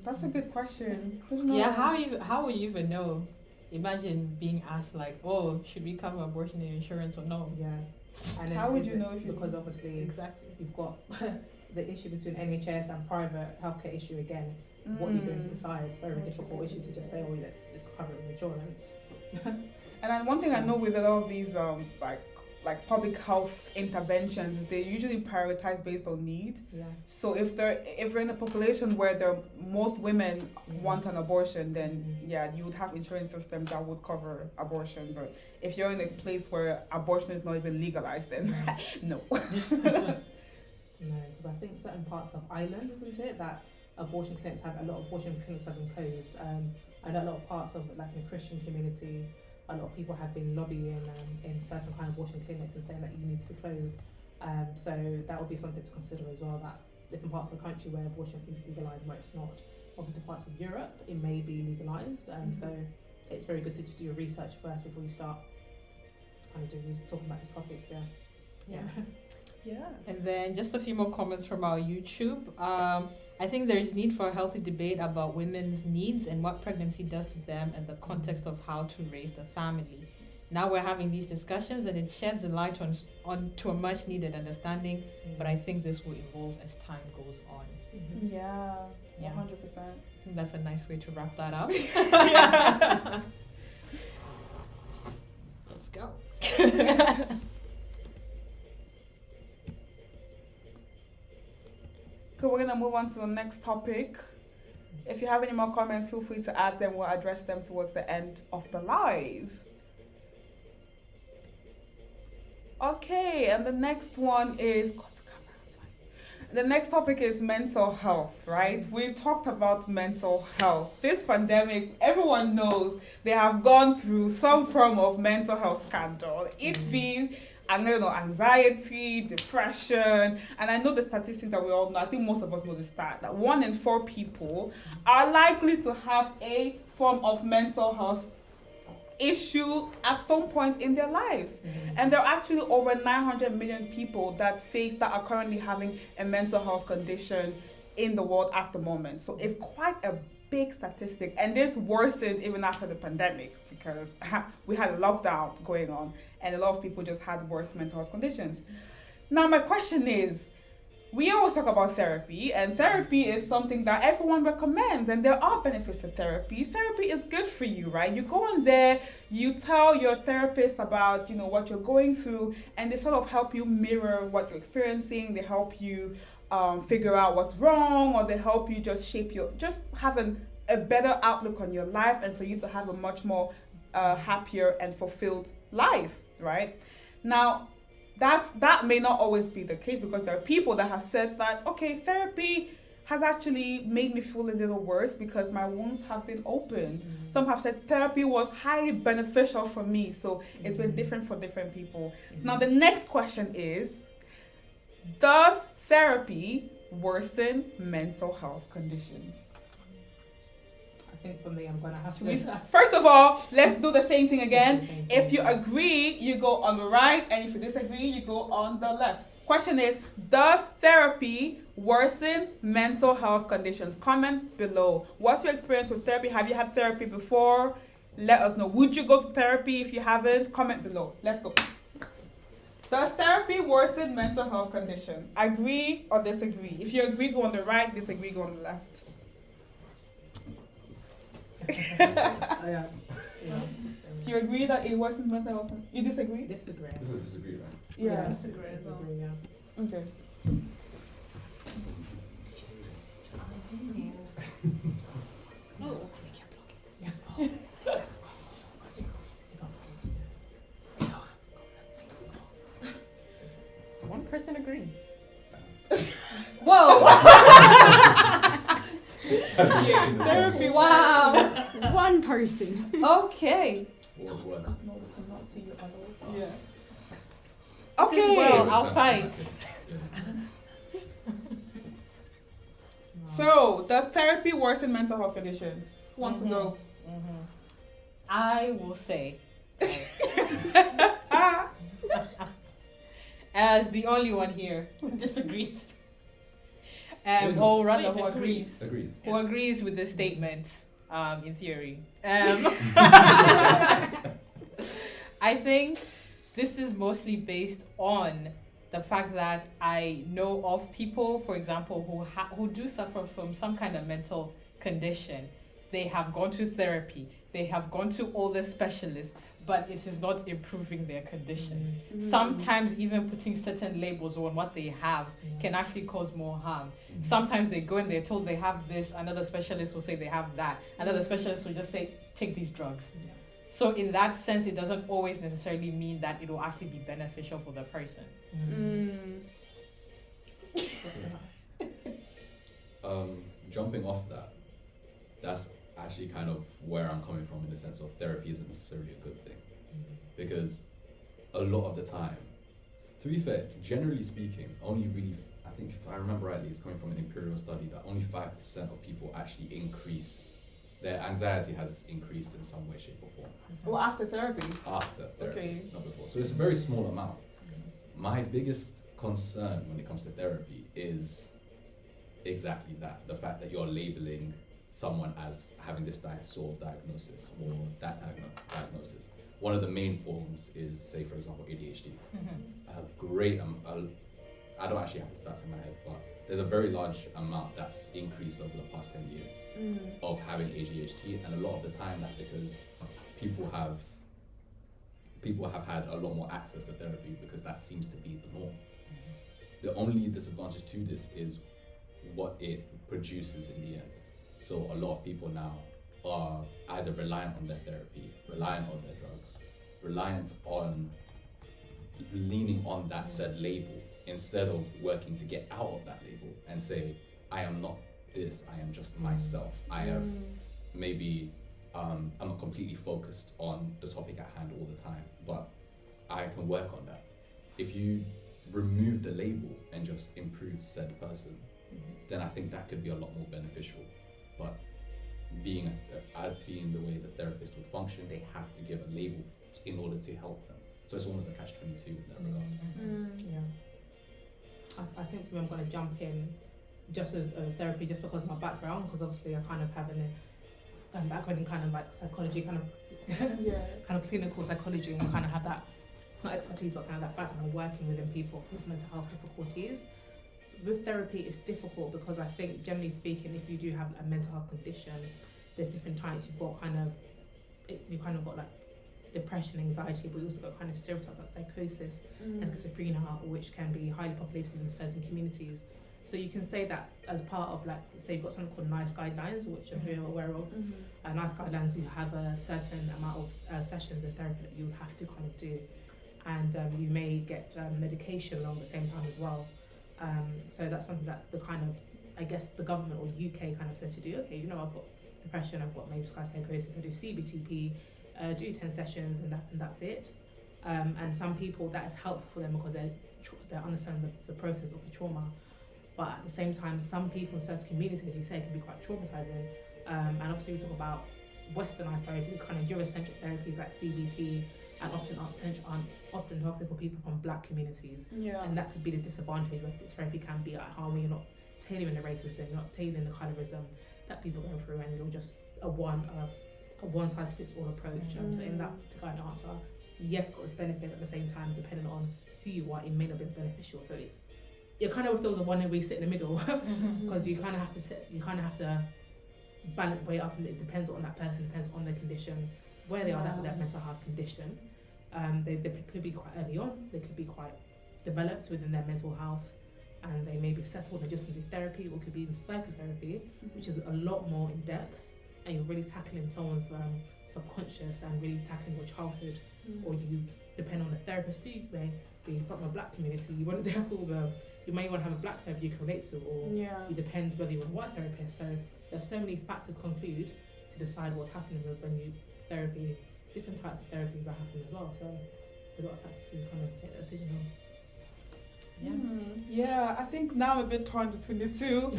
That's a good question. Yeah, how will you even know? Imagine being asked like, oh, should we cover abortion in insurance or no? Yeah. And then how would you know? Because obviously, exactly, you've got the issue between NHS and private healthcare issue again. What you're going to decide, it's a very difficult issue to just say, oh, let's cover it with insurance. And then one thing I know with a lot of these like public health interventions is they usually prioritize based on need. Yeah. So if we're in a population where most women want an abortion, then you would have insurance systems that would cover abortion. But if you're in a place where abortion is not even legalized, then no. No, because I think certain parts of Ireland, isn't it, that abortion clinics a lot of abortion clinics have been closed. I know a lot of parts of like the Christian community, a lot of people have been lobbying in certain kind of abortion clinics and saying that you need to be closed. So that would be something to consider as well, that different parts of the country where abortion is legalised, where it's not. Obviously parts of Europe, it may be legalised. So it's very good to just do your research first before you start kind of talking about these topics, Yeah. And then just a few more comments from our YouTube. I think there is need for a healthy debate about women's needs and what pregnancy does to them and the context of how to raise the family. Now we're having these discussions and it sheds a light on to a much needed understanding, but I think this will evolve as time goes on. Yeah, 100%. I think that's a nice way to wrap that up. Let's go. So we're gonna move on to the next topic. If you have any more comments, feel free to add them. We'll address them towards the end of the live. Okay, and the next one is the next topic is mental health, right? We've talked about mental health. This pandemic, everyone knows they have gone through some form of mental health scandal. It being anxiety, depression, and I know the statistics that we all know. I think most of us know the stat that 1 in 4 people are likely to have a form of mental health issue at some point in their lives. And there are actually over 900 million people that are currently having a mental health condition in the world at the moment. So it's quite a big statistic, and this worsened even after the pandemic because we had a lockdown going on and a lot of people just had worse mental health conditions. Now my question is, we always talk about therapy, and therapy is something that everyone recommends, and there are benefits to therapy. Therapy is good for you, right? You go on there, you tell your therapist about, what you're going through, and they sort of help you mirror what you're experiencing. They help you figure out what's wrong, or they help you just have a better outlook on your life, and for you to have a much more happier and fulfilled life, right? Now, that may not always be the case, because there are people that have said that, okay, therapy has actually made me feel a little worse because my wounds have been open. Some have said therapy was highly beneficial for me, so it's been different for different people. Now the next question is, does therapy worsen mental health conditions? I think for me, I'm gonna have We- to. First of all, let's do the same thing again. Same thing. If you agree, you go on the right, and if you disagree, you go on the left. Question is, does therapy worsen mental health conditions? Comment below. What's your experience with therapy? Have you had therapy before? Let us know. Would you go to therapy if you haven't? Comment below. Let's go. Does therapy worsen mental health conditions? Agree or disagree? If you agree, go on the right. Disagree, go on the left. Yeah. Do you agree that it worsens mental health? You disagree? Disagree. This is a disagree, right? Yeah. Disagree as well. Disagree, yeah. Okay. One person agrees. Whoa! Therapy. Wow. One person. Okay. Forward one. No, we cannot see your other. Yeah. Okay. Okay. Well, I'll fight. So, does therapy worsen mental health conditions? Who wants to go? I will say, as the only one here who disagrees, or rather who agrees, Agrees. who agrees with this statement, in theory. I think this is mostly based on the fact that I know of people, for example, who do suffer from some kind of mental condition. They have gone to therapy. They have gone to all the specialists, but it is not improving their condition. Sometimes even putting certain labels on what they have can actually cause more harm. Sometimes they go and they're told they have this, another specialist will say they have that, another specialist will just say, take these drugs. So in that sense, it doesn't always necessarily mean that it will actually be beneficial for the person. Jumping off that, that's actually kind of where I'm coming from in the sense of therapy isn't necessarily a good thing. Because a lot of the time, to be fair, generally speaking, only really, I think if I remember rightly, it's coming from an empirical study that only 5% of people actually their anxiety has increased in some way, shape or form. Well, after therapy. After therapy, Okay. not before. So it's a very small amount. My biggest concern when it comes to therapy is exactly that, the fact that you're labeling someone as having this sort of diagnosis or that diagnosis. One of the main forms is, say for example, ADHD. I don't actually have the stats in my head, but there's a very large amount that's increased over the past 10 years of having ADHD, and a lot of the time that's because people have had a lot more access to therapy because that seems to be the norm. The only disadvantage to this is what it produces in the end. So a lot of people now are either reliant on their therapy, reliant on their drugs, reliant on leaning on that said label instead of working to get out of that label and say, I am not this, I am just myself. I have maybe, I'm not completely focused on the topic at hand all the time, but I can work on that. If you remove the label and just improve said person, then I think that could be a lot more beneficial. But being the way the therapist would function, they have to give a label in order to help them. So it's almost a catch-22 in that regard. Yeah. I think for me, I'm going to jump in just with therapy just because of my background, because obviously I kind of have a background in kind of like psychology, kind of clinical psychology, and kind of have that, not expertise, but kind of that background of working within people with mental health difficulties. With therapy, it's difficult because I think, generally speaking, if you do have a mental health condition, there's different types. You've got got like depression, anxiety, but you also got kind of serious types like psychosis and schizophrenia, which can be highly populated within certain communities. So you can say that as part of, like, say you've got something called NICE guidelines, which I'm very aware of. NICE guidelines, you have a certain amount of sessions of therapy that you have to kind of do, and you may get medication along the same time as well. So that's something that the kind of, I guess, the government or the UK kind of said to do. Okay, you know, I've got depression, I've got maybe psychosis, I do CBTP, do 10 sessions, and that's it. And some people, that is helpful for them because they understand the process of the trauma. But at the same time, some people in certain communities, as you say, can be quite traumatizing. And obviously, we talk about westernized therapies, kind of Eurocentric therapies like CBT, and often often targeted for people from black communities. Yeah. And that could be the disadvantage where this therapy can be at harm when you're not tailoring the racism, you're not tailoring the colorism that people go through, and you're just a one size fits all approach. So in that kind of answer, yes, it's got its benefits. At the same time, depending on who you are, it may not be beneficial. So you're kind of, if there was a one where you sit in the middle, because you kind of have to balance way up, and it depends on that person, depends on their condition, where they are with their mental health condition. They could be quite early on, they could be quite developed within their mental health, and they may be settled and just with therapy, or could be in psychotherapy, which is a lot more in depth, and you're really tackling someone's subconscious and really tackling your childhood. Or you depend on the therapist too. From a black community, you want to tackle you may want to have a black therapist you can relate to, or it depends whether you want a white therapist. So there's so many factors conclude to decide what's happening when you therapy, different types of therapies that happen as well. So there's a lot of factors to kind of make a decision on. Yeah, I think now I'm a bit torn between the two.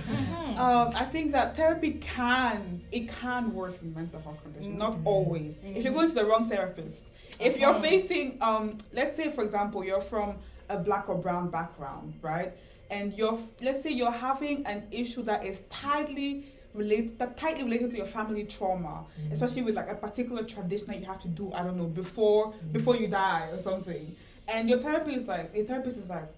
I think that therapy can worsen mental health condition, not always. If you're going to the wrong therapist, if you're facing, let's say for example, you're from a black or brown background, right? And let's say you're having an issue that is tightly related to your family trauma, especially with like a particular tradition that you have to do, I don't know, before you die or something. And your therapist is like,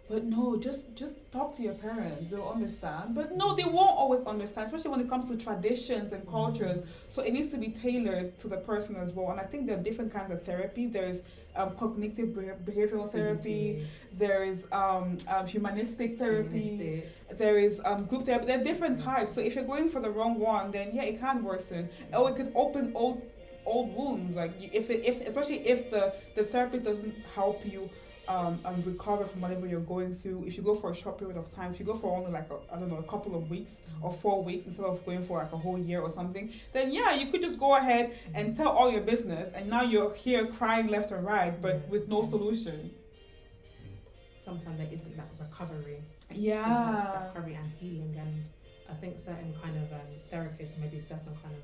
but no, just talk to your parents, they'll understand. But no, they won't always understand, especially when it comes to traditions and cultures. So it needs to be tailored to the person as well. And I think there are different kinds of therapy. There's cognitive behavioral therapy, there is humanistic therapy, there is group therapy. There are different types. So if you're going for the wrong one, then yeah, it can worsen. Or it could open old wounds, like especially if the therapist doesn't help you recover from whatever you're going through. If you go for a short period of time, if you go for only like a couple of weeks or 4 weeks instead of going for like a whole year or something, then yeah, you could just go ahead and tell all your business, and now you're here crying left and right, but with no solution. Sometimes there isn't that recovery. Yeah. That recovery and healing, and I think certain kind of therapists, maybe certain kind of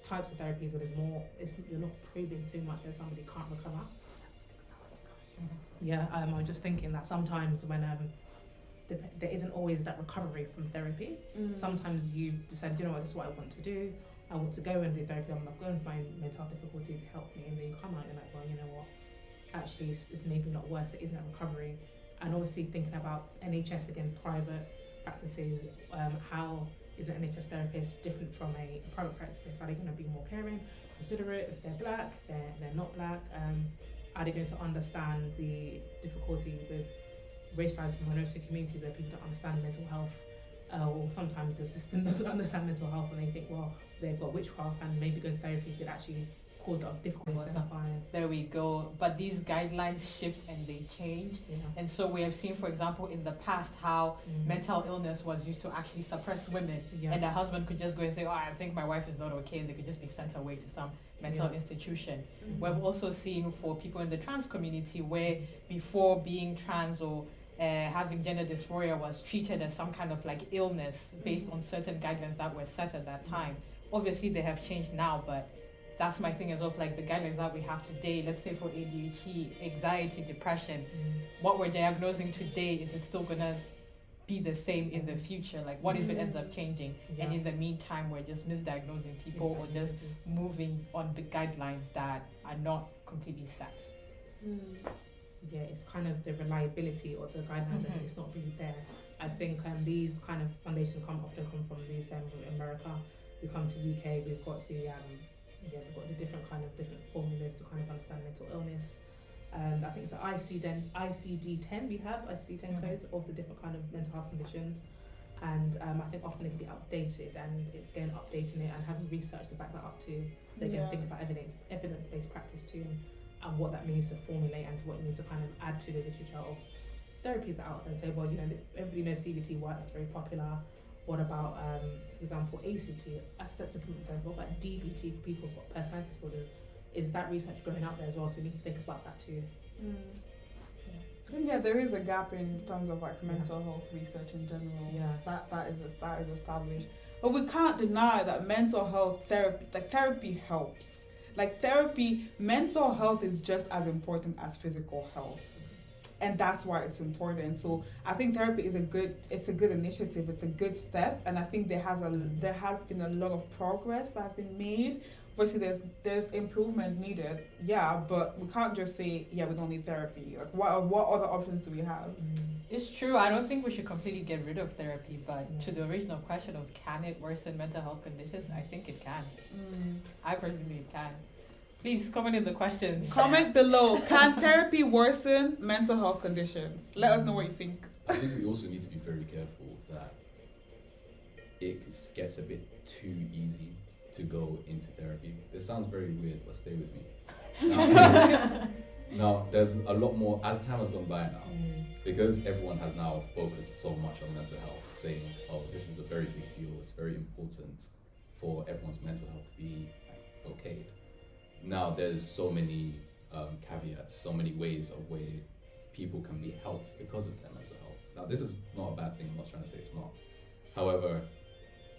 types of therapies where there's more, you're not probing too much that somebody can't recover. Yeah, I was just thinking that sometimes when there isn't always that recovery from therapy. Sometimes you've decided, you know what, this is what I want to do. I want to go and do therapy. I'm not going to find mental health difficulty to help me, and then you come out and you're like, well, you know what, actually it's maybe not worse. It isn't that recovery. And obviously thinking about NHS again, private practices, how is an NHS therapist different from a private practice? Are they going to be more caring, considerate if they're black, they're not black? Are they going to understand the difficulty with racialized minority communities where people don't understand mental health? Or sometimes the system doesn't understand mental health, and they think, well, they've got witchcraft, and maybe going to therapy could actually cause a difficulty. There we go. But these guidelines shift and they change. Yeah. And so we have seen, for example, in the past how mental illness was used to actually suppress women. Yeah. And the husband could just go and say, oh, I think my wife is not okay, and they could just be sent away to some mental institution. We've also seen for people in the trans community where before being trans or having gender dysphoria was treated as some kind of like illness based on certain guidelines that were set at that time. Obviously they have changed now, but that's my thing as well, like the guidelines that we have today, let's say for ADHD, anxiety, depression, what we're diagnosing today, is it still gonna be the same in the future? Like what if it ends up changing? And in the meantime we're just misdiagnosing people or just moving on the guidelines that are not completely set. Yeah, it's kind of the reliability of the guidelines, and it's not really there. I think these kind of foundations often come from these from America. We come to UK, we've got the different formulas to kind of understand mental illness. I think it's ICD-10. We have ICD-10 codes of the different kind of mental health conditions, and I think often it can be updated, and it's again updating it and having research to back that up too. So again, think about evidence-based practice too, and what that means to formulate and to what it means to kind of add to the literature of therapies out there and say, well, you know, everybody knows CBT work, that's very popular. What about, for example, ACT, accepted commitment therapy? What about DBT for people who've got personality disorders? Is that research going out there as well? So we need to think about that too. And yeah, there is a gap in terms of like mental health research in general. Yeah. That is established. But we can't deny that mental health therapy helps. Like therapy, mental health is just as important as physical health. And that's why it's important. So I think therapy is a good initiative. It's a good step, and I think there has been a lot of progress that has been made. Obviously, there's improvement needed, yeah, but we can't just say, yeah, we don't need therapy. Like, what other options do we have? It's true. I don't think we should completely get rid of therapy, but to the original question of can it worsen mental health conditions, I think it can. I personally it can. Please comment in the questions. Comment below. Can therapy worsen mental health conditions? Let us know what you think. I think we also need to be very careful that it gets a bit too easy to go into therapy. This sounds very weird, but stay with me. Now, there's a lot more, as time has gone by now, because everyone has now focused so much on mental health, saying, oh, this is a very big deal, it's very important for everyone's mental health to be okay. Now, there's so many caveats, so many ways of where people can be helped because of their mental health. Now, this is not a bad thing, I'm not trying to say it's not. However,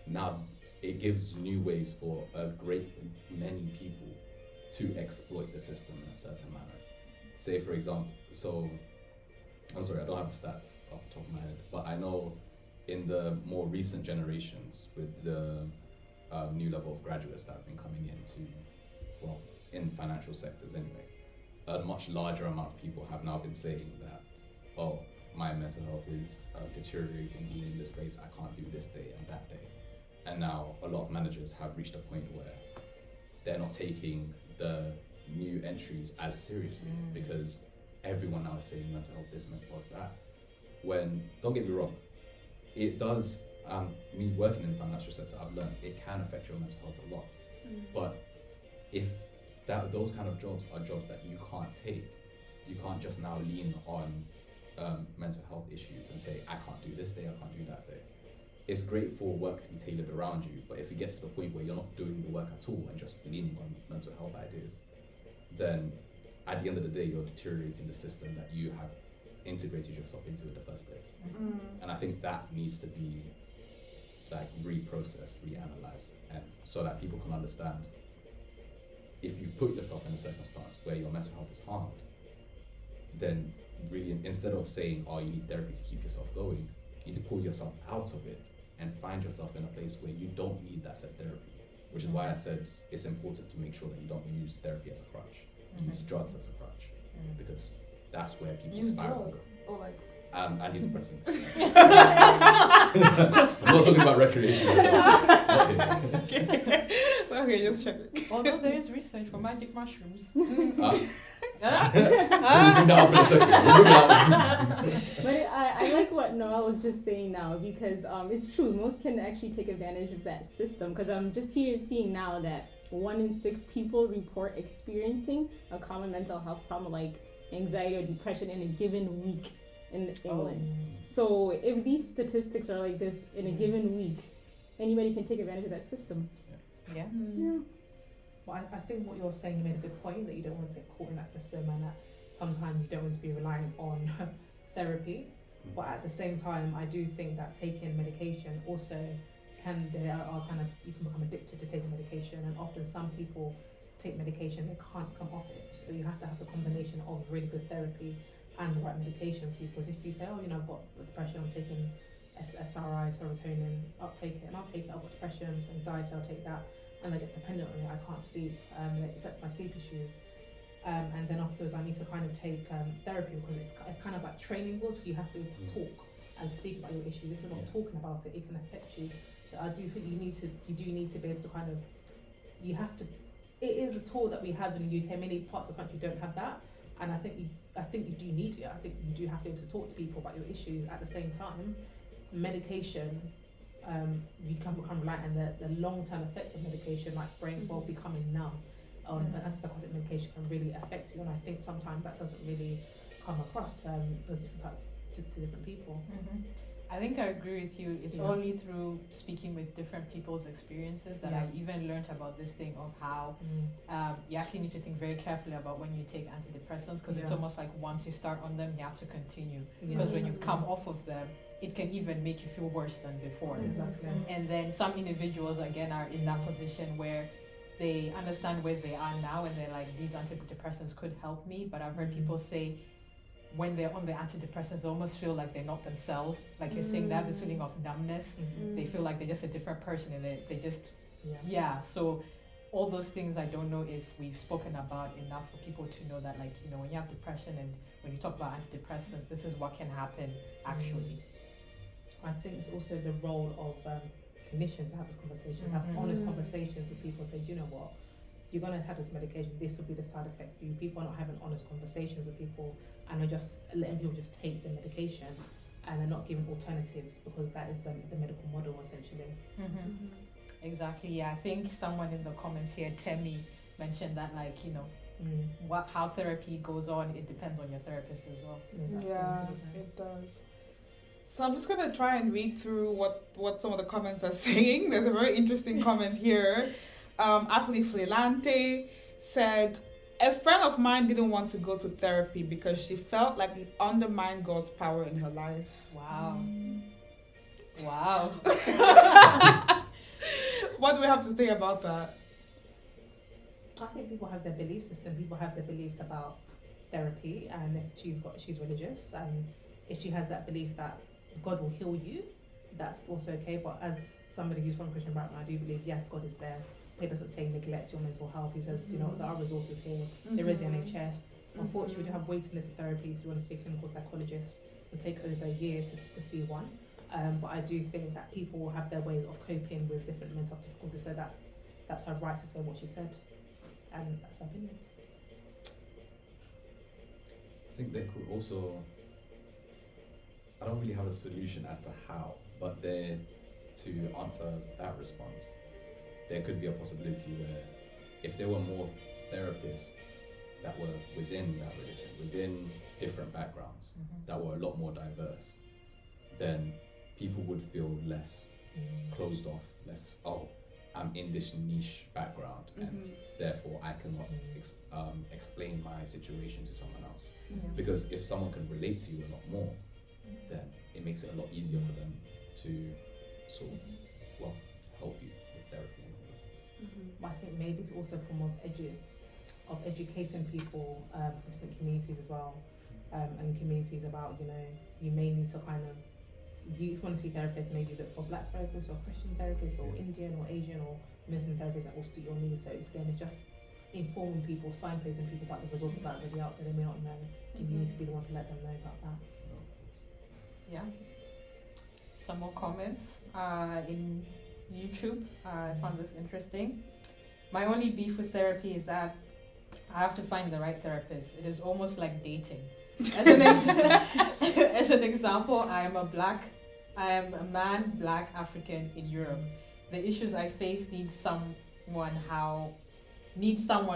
now it gives new ways for a great many people to exploit the system in a certain manner. Say, for example, so, I'm sorry, I don't have the stats off the top of my head, but I know in the more recent generations with the new level of graduates that have been coming into, well, in financial sectors anyway, a much larger amount of people have now been saying that, oh, my mental health is deteriorating, being in this place, I can't do this day and that day. And now a lot of managers have reached a point where they're not taking the new entries as seriously because everyone now is saying mental health this, mental health that. When, don't get me wrong, it does, me working in the financial sector, I've learned it can affect your mental health a lot. But if those kind of jobs are jobs that you can't take, you can't just now lean on mental health issues and say, I can't do this day, I can't do that day. It's great for work to be tailored around you, but if it gets to the point where you're not doing the work at all and just leaning on mental health ideas, then at the end of the day, you're deteriorating the system that you have integrated yourself into in the first place. And I think that needs to be like reprocessed, reanalyzed, and so that people can understand if you put yourself in a circumstance where your mental health is harmed, then really instead of saying, oh, you need therapy to keep yourself going, you need to pull yourself out of it and find yourself in a place where you don't need that said therapy, which is why I said it's important to make sure that you don't use therapy as a crutch, use drugs as a crutch, because that's where people spiral. Or like antidepressants. I'm not talking about recreational. Okay, just check it. Although there is research for magic mushrooms. But I like what Noel was just saying now because it's true. Most can actually take advantage of that system because I'm just seeing now that 1 in 6 people report experiencing a common mental health problem like anxiety or depression in a given week in England. So if these statistics are like this in a given week, anybody can take advantage of that system. Yeah. Well, I think what you're saying, you made a good point that you don't want to get caught in that system and that sometimes you don't want to be relying on therapy. But at the same time, I do think that taking medication also you can become addicted to taking medication, and often some people take medication, they can't come off it. So you have to have the combination of really good therapy and the right medication for you. Because if you say, oh, I've got depression, I'm taking SRI, serotonin, I'll take it, and I'll take it, I've got depression, anxiety, I'll take that, and I get dependent on it, I can't sleep, it affects my sleep issues. And then afterwards I need to kind of take therapy because it's kind of like training wheels. You have to talk and speak about your issues. If you're not talking about it, it can affect you. So I do think you do need to be able to kind of, it is a tool that we have in the UK. Many parts of the country don't have that. And I think you do need it. I think you do have to be able to talk to people about your issues. At the same time, medication, you can become reliant on the long-term effects of medication, like brain fog, becoming numb. Antipsychotic medication can really affect you, and I think sometimes that doesn't really come across the different types to different people. I think I agree with you. It's Yeah. only through speaking with different people's experiences that I even learned about this thing of how you actually need to think very carefully about when you take antidepressants, because it's Yeah. almost like once you start on them, you have to continue. Yeah. Because when you come off of them, it can even make you feel worse than before. Exactly. And then some individuals, again, are in that position where they understand where they are now and they're like, these antidepressants could help me. But I've heard people say, when they're on the antidepressants, they almost feel like they're not themselves. Like you're saying, they have this feeling of numbness. They feel like they're just a different person, and they just, so all those things, I don't know if we've spoken about enough for people to know that, like, you know, when you have depression and when you talk about antidepressants, this is what can happen actually. I think it's also the role of clinicians to have this conversation, have honest conversations with people. Say, do you know what? You're going to have this medication. This will be the side effects for you. People are not having honest conversations with people, and they're just letting people just take the medication, and they're not giving alternatives, because that is the medical model essentially. Exactly. Yeah, I think someone in the comments here, Temi, mentioned that, like, you know, how therapy goes on, it depends on your therapist as well. Exactly. Yeah, it does. So I'm just gonna try and read through what some of the comments are saying. There's a very interesting comment here. Aptly Flelante said, a friend of mine didn't want to go to therapy because she felt like it undermined God's power in her life. Wow. Wow. What do we have to say about that? I think people have their belief system. People have their beliefs about therapy, and if she's religious, and if she has that belief that God will heal you, that's also okay. But as somebody who's from Christian background, I do believe, yes, God is there. He doesn't say neglect your mental health. He says, you know, there are resources here. There is the NHS. Unfortunately, we do have waiting lists of therapies. You want to see a clinical psychologist, it take over a year to see one. But I do think that people will have their ways of coping with different mental health difficulties. So that's her right to say what she said, and that's her opinion. I think there could also, I don't really have a solution as to how, but there, to answer that response, there could be a possibility where if there were more therapists that were within that religion, within different backgrounds, that were a lot more diverse, then people would feel less closed off, less, oh, I'm in this niche background and therefore I cannot explain my situation to someone else. Because if someone can relate to you a lot more, then it makes it a lot easier for them to sort of, well, help you with therapy and all that. But I think maybe it's also a form of educating people from different communities as well, and communities about, you know, you may need to kind of, if you want to see therapists, maybe look for black therapists or Christian therapists or Indian or Asian or Muslim therapists that will suit your needs. So it's just informing people, signposting people about the resources that are already out there they may not know, and you need to be the one to let them know about that. Yeah. Some more comments in YouTube. I found this interesting. My only beef with therapy is that I have to find the right therapist. It is almost like dating. As an example, I am a man, black, African in Europe. The issues I face need someone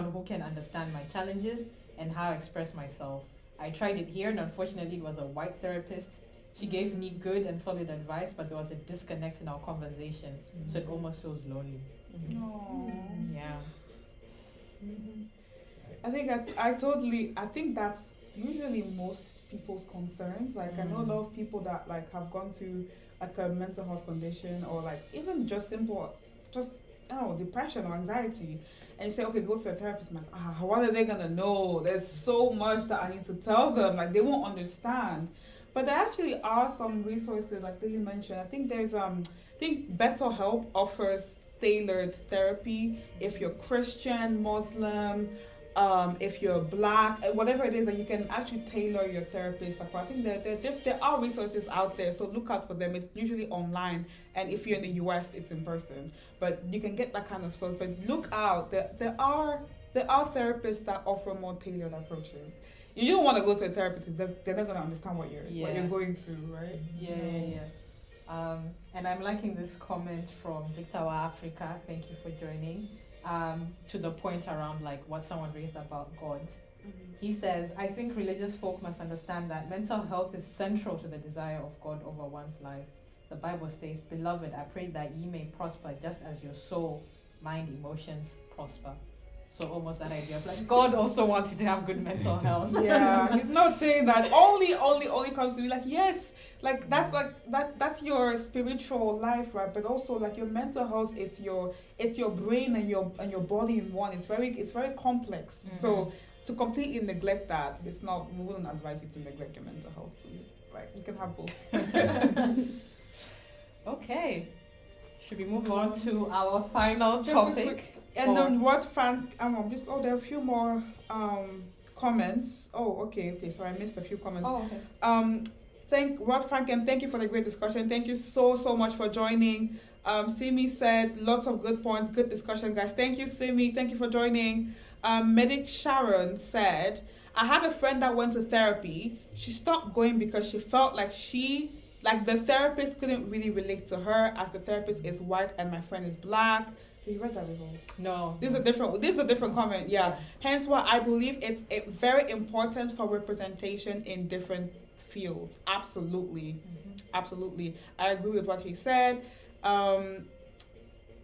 who can understand my challenges and how I express myself. I tried it here, and unfortunately it was a white therapist. She gave me good and solid advice, but there was a disconnect in our conversation, so it almost feels lonely. Yeah. I think that's usually most people's concerns. Like I know a lot of people that like have gone through like a mental health condition, or like even just simple, depression or anxiety, and you say, okay, go to a therapist. I'm like, what are they gonna know? There's so much that I need to tell them. Like they won't understand. But there actually are some resources, like Lily mentioned. I think there's BetterHelp offers tailored therapy if you're Christian, Muslim, if you're black, whatever it is, that you can actually tailor your therapist. I think there are resources out there, so look out for them. It's usually online, and if you're in the US, it's in person. But you can get that kind of stuff. But look out, there are therapists that offer more tailored approaches. You don't want to go to a therapist because they're not going to understand what you're going through, right? Yeah. And I'm liking this comment from Victor Africa. Thank you for joining. To the point around like what someone raised about God. He says, I think religious folk must understand that mental health is central to the desire of God over one's life. The Bible states, Beloved, I pray that ye may prosper just as your soul, mind, emotions prosper. So almost that idea of like God also wants you to have good mental health. Yeah, he's not saying that only comes to me like yes, like that's your spiritual life, right? But also like your mental health is it's your brain and your body in one. It's very complex. Mhm. So to completely neglect that, it's not. We wouldn't advise you to neglect your mental health, please. Right? You can have both. Okay. Should we move on to our final Just a topic? quick- And then what fan? There are a few more comments. Oh, okay. Sorry, I missed a few comments. Oh, okay. Thank Rod Franken. Thank you for the great discussion. Thank you so much for joining. Simi said lots of good points, good discussion, guys. Thank you, Simi. Thank you for joining. Medic Sharon said, I had a friend that went to therapy. She stopped going because she felt like the therapist couldn't really relate to her, as the therapist is white and my friend is black. You read that before? No. This is a different comment. Yeah. Hence why I believe it's very important for representation in different fields. Absolutely. Absolutely. I agree with what he said.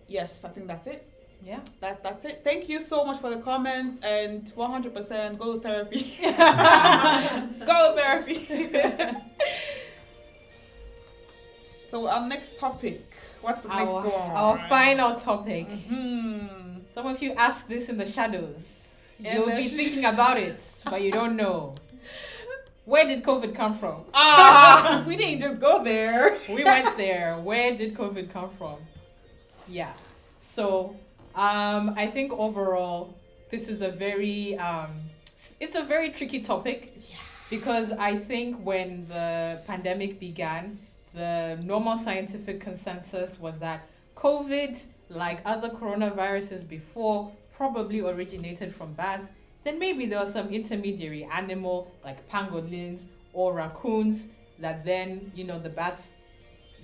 Yes, I think that's it. Yeah. That's it. Thank you so much for the comments, and 100% go to therapy. Go to therapy. So our next topic. What's the next one? Our final topic. Mm-hmm. Some of you ask this in the shadows. In You'll the be thinking about it, but you don't know. Where did COVID come from? We didn't just go there. We went there. Where did COVID come from? Yeah. So, I think overall, this is a very, it's a very tricky topic. Yeah. Because I think when the pandemic began, the normal scientific consensus was that COVID, like other coronaviruses before, probably originated from bats. Then maybe there was some intermediary animal like pangolins or raccoons that then, the bats,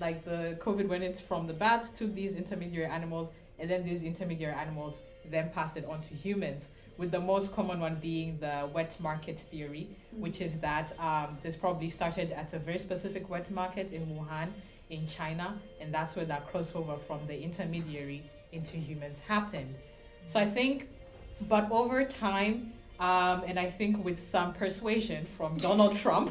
like the COVID went in from the bats to these intermediary animals, and then these intermediary animals then passed it on to humans, with the most common one being the wet market theory, which is that this probably started at a very specific wet market in Wuhan, in China, and that's where that crossover from the intermediary into humans happened. So I think, but over time, and I think with some persuasion from Donald Trump,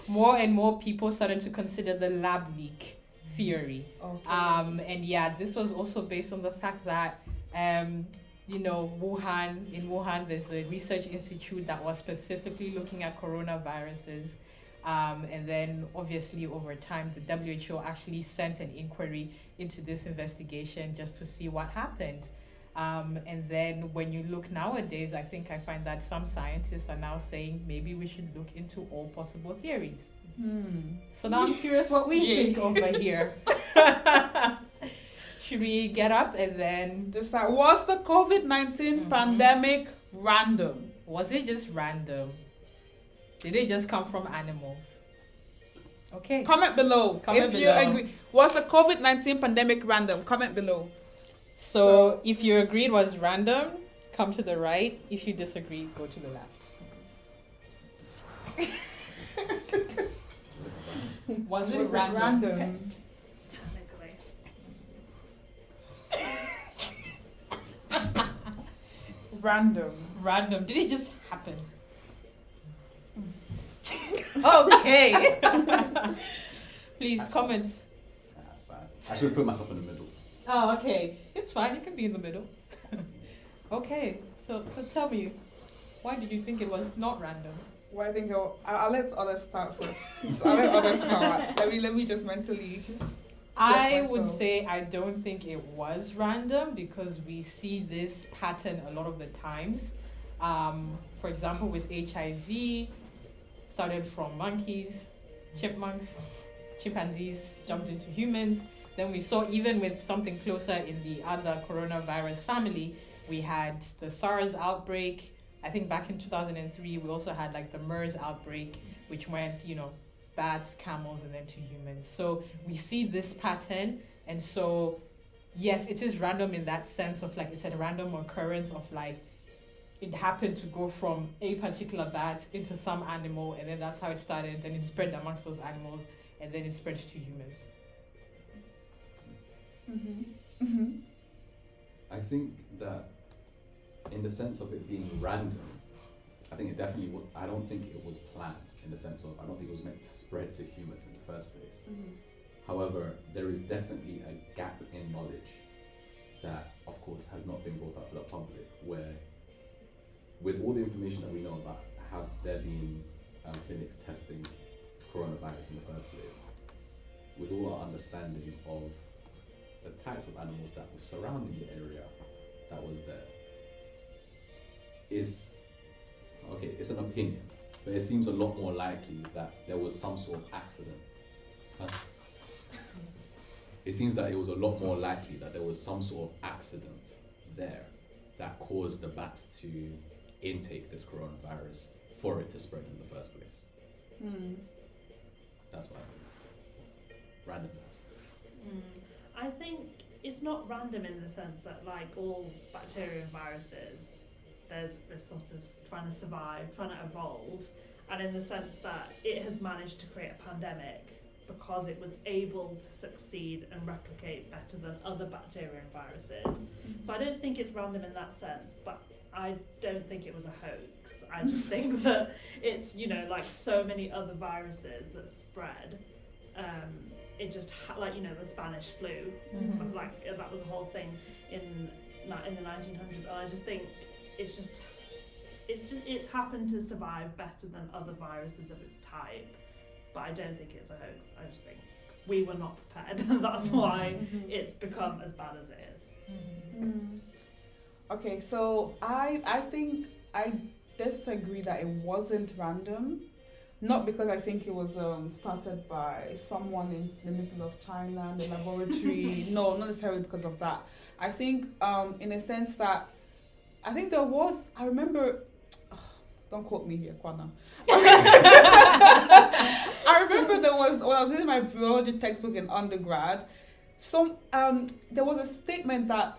more and more people started to consider the lab leak theory. Okay. And yeah, this was also based on the fact that in Wuhan, there's a research institute that was specifically looking at coronaviruses. And then obviously over time, the WHO actually sent an inquiry into this investigation just to see what happened. And then when you look nowadays, I find that some scientists are now saying maybe we should look into all possible theories. So now I'm curious what we think over here. Should we get up and then decide, was the COVID-19 pandemic random? Was it just random? Did it just come from animals? Okay. Comment below Comment if below. you agree. Was the COVID-19 pandemic random? Comment below. So if you agreed was random, come to the right. If you disagree, go to the left. Was it random? Technically. Random. Did it just happen? Okay. Please comment. That's fine. I should put myself in the middle. Oh, okay. It's fine. It can be in the middle. Okay. So tell me, why did you think it was not random? Well, I think I'll let others start first. I'll let others start. Let me just mentally. I would myself. say I don't think it was random because we see this pattern a lot of the times. For example, with HIV, started from monkeys, chipmunks, chimpanzees jumped into humans. Then we saw even with something closer in the other coronavirus family, we had the SARS outbreak. I think back in 2003, we also had like the MERS outbreak, which went, bats, camels, and then to humans. So we see this pattern. And so, yes, it is random in that sense of like, it's a random occurrence of like, it happened to go from a particular bat into some animal, and then that's how it started. Then it spread amongst those animals, and then it spread to humans. I think that in the sense of it being random, I think it definitely would. I don't think it was planned in the sense of I don't think it was meant to spread to humans in the first place. However, there is definitely a gap in knowledge that, of course, has not been brought out to the public, where with all the information that we know about have there been clinics testing coronavirus in the first place, with all our understanding of the types of animals that were surrounding the area that was there, is okay, it's an opinion, but it seems a lot more likely that there was some sort of accident. It seems that it was a lot more likely that there was some sort of accident there that caused the bats to intake this coronavirus for it to spread in the first place. That's what I think. Random accident. I think it's not random in the sense that, like all bacteria and viruses, there's this sort of trying to survive, trying to evolve, and in the sense that it has managed to create a pandemic because it was able to succeed and replicate better than other bacteria and viruses. So I don't think it's random in that sense, but I don't think it was a hoax. I just think that it's, like so many other viruses that spread. It just like the Spanish flu, like that was a whole thing in the 1900s. And I just think it's happened to survive better than other viruses of its type. But I don't think it's a hoax. I just think we were not prepared, and that's why it's become as bad as it is. Okay, so I think I disagree that it wasn't random. Not because I think it was started by someone in the middle of China in the laboratory. No, not necessarily because of that. I think in a sense that I think there was, I remember, don't quote me here, Kwana. I remember there was, when I was reading my biology textbook in undergrad, there was a statement that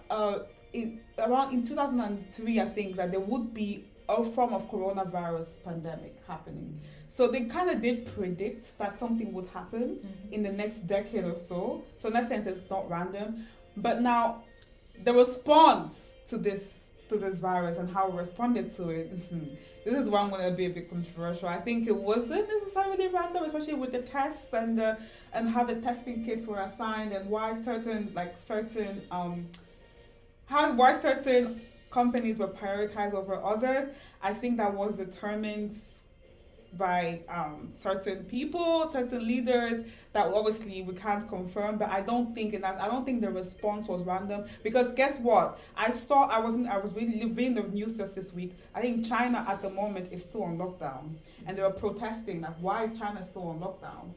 in 2003, I think, that there would be a form of coronavirus pandemic happening. So they kind of did predict that something would happen in the next decade or so. So in that sense, it's not random. But now, the response to this virus and how we responded to it, this is one going to be a bit controversial. I think it wasn't necessarily random, especially with the tests and how the testing kits were assigned and why certain companies were prioritized over others. I think that was determined by certain people, certain leaders that obviously we can't confirm, but I don't think the response was random, because guess what? I was reading the news just this week. I think China at the moment is still on lockdown, and they were protesting like, why is China still on lockdown?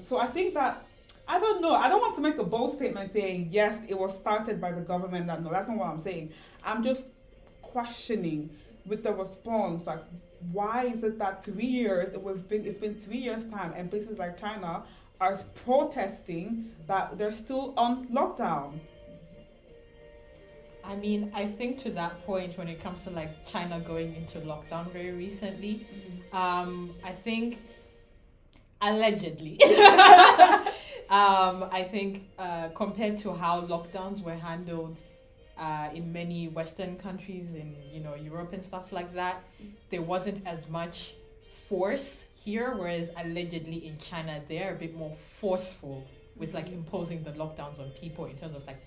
So I think that, I don't know, I don't want to make a bold statement saying yes, it was started by the government. No, that's not what I'm saying. I'm just questioning with the response, like, why is it that 3 years, it's been 3 years time, and places like China are protesting that they're still on lockdown? I mean, I think to that point, when it comes to like China going into lockdown very recently, I think allegedly, I think compared to how lockdowns were handled in many Western countries, in Europe and stuff like that, there wasn't as much force here, whereas allegedly in China they're a bit more forceful with like imposing the lockdowns on people in terms of like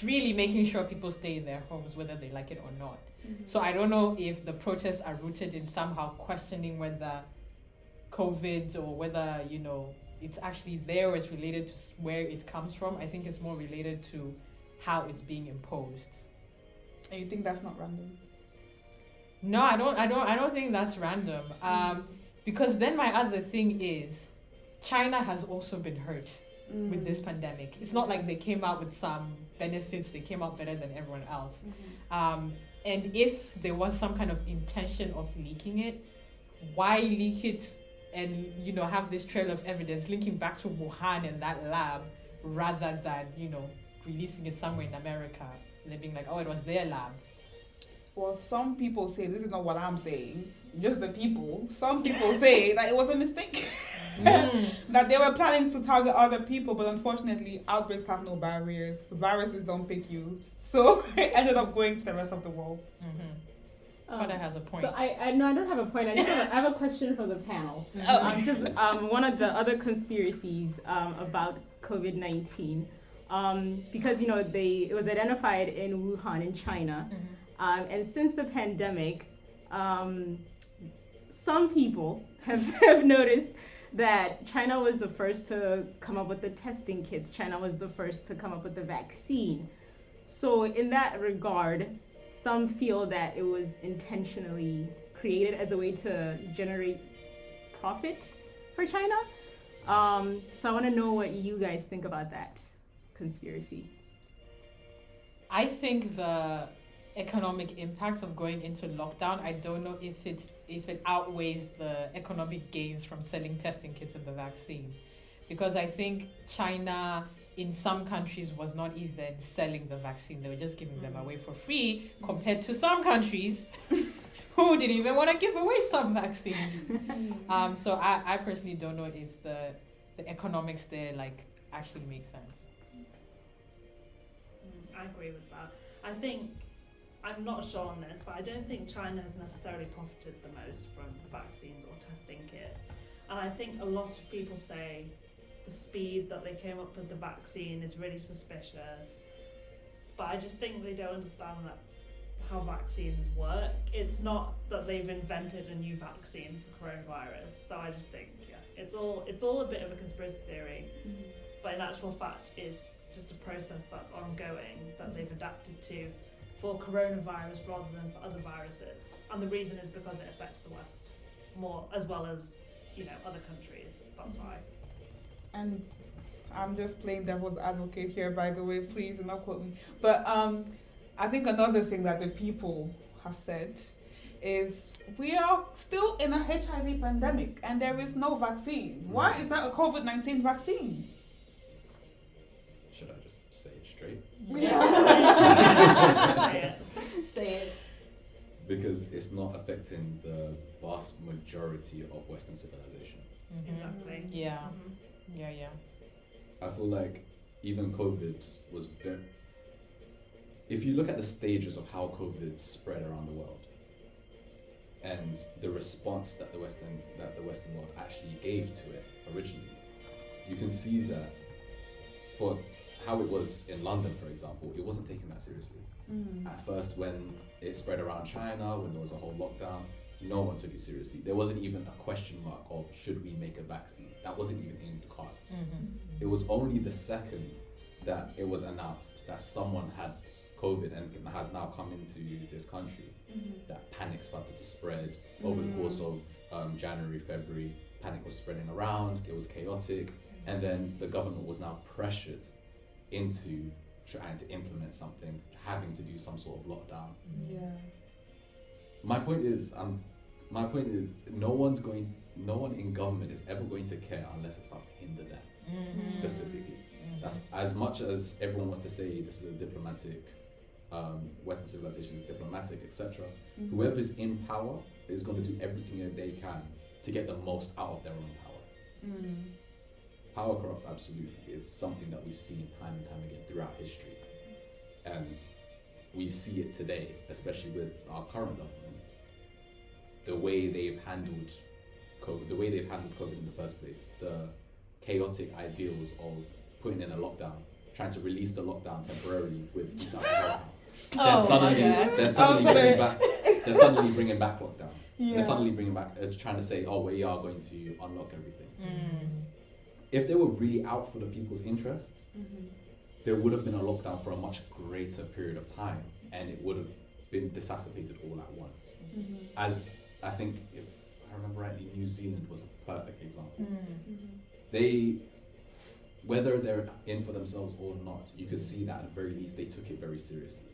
really making sure people stay in their homes whether they like it or not. So I don't know if the protests are rooted in somehow questioning whether COVID or whether it's actually there or it's related to where it comes from. I think it's more related to how it's being imposed. And you think that's not random? No, I don't think that's random. Because then my other thing is, China has also been hurt with this pandemic. It's not like they came out with some benefits, they came out better than everyone else. And if there was some kind of intention of leaking it, why leak it and have this trail of evidence linking back to Wuhan and that lab, rather than releasing it somewhere in America and then being like, oh, it was their lab? Well, some people say, this is not what I'm saying, just the people. Some people say that it was a mistake. That they were planning to target other people, but unfortunately, outbreaks have no barriers. Viruses don't pick you. So it ended up going to the rest of the world. Father has a point. So I no, I don't have a point. I have a question for the panel. Just one of the other conspiracies about COVID-19, because it was identified in Wuhan in China, and since the pandemic, some people have noticed that China was the first to come up with the testing kits. China was the first to come up with the vaccine. So in that regard, some feel that it was intentionally created as a way to generate profit for China. So I want to know what you guys think about that conspiracy. I think the economic impact of going into lockdown, I don't know if it outweighs the economic gains from selling testing kits and the vaccine, because I think China in some countries was not even selling the vaccine. They were just giving them away for free, compared to some countries who didn't even want to give away some vaccines. So I personally don't know if the economics there actually make sense. I agree with that. I think, I'm not sure on this, but I don't think China has necessarily profited the most from vaccines or testing kits. And I think a lot of people say the speed that they came up with the vaccine is really suspicious. But I just think they don't understand that how vaccines work. It's not that they've invented a new vaccine for coronavirus. So I just think, it's all a bit of a conspiracy theory. But in actual fact, it's just a process that's ongoing that they've adapted to for coronavirus rather than for other viruses. And the reason is because it affects the West more, as well as, other countries. That's why. And I'm just playing devil's advocate here, by the way, please do not quote me. But I think another thing that the people have said is we are still in a HIV pandemic and there is no vaccine. Why is that a COVID-19 vaccine? Should I just say it straight? Say it. Because it's not affecting the vast majority of Western civilization. Exactly. Yeah. Mhm. Yeah. I feel like even COVID was very... If you look at the stages of how COVID spread around the world and the response that the Western world actually gave to it originally, you can see that for how it was in London, for example, it wasn't taken that seriously. At first, when it spread around China, when there was a whole lockdown, no one took it seriously. There wasn't even a question mark of should we make a vaccine. That wasn't even in the cards. It was only the second that it was announced that someone had COVID and has now come into this country that panic started to spread over the course of January, February. Panic was spreading around, it was chaotic, and then the government was now pressured into trying to implement something, having to do some sort of lockdown. My point is, no one in government is ever going to care unless it starts to hinder them specifically. That's as much as everyone wants to say this is a diplomatic, Western civilization is diplomatic, etc. Whoever's in power is going to do everything that they can to get the most out of their own power. Power corrupts absolutely. It's something that we've seen time and time again throughout history. And we see it today, especially with our current government. The way they've handled COVID, in the first place, the chaotic ideals of putting in a lockdown, trying to release the lockdown temporarily with each other help. Then suddenly bringing back lockdown. They're suddenly bringing back, trying to say, we are going to unlock everything. If they were really out for the people's interests, there would have been a lockdown for a much greater period of time, and it would have been disaggregated all at once. As I think, if I remember rightly, New Zealand was a perfect example. They, whether they're in for themselves or not, you could see that at the very least they took it very seriously.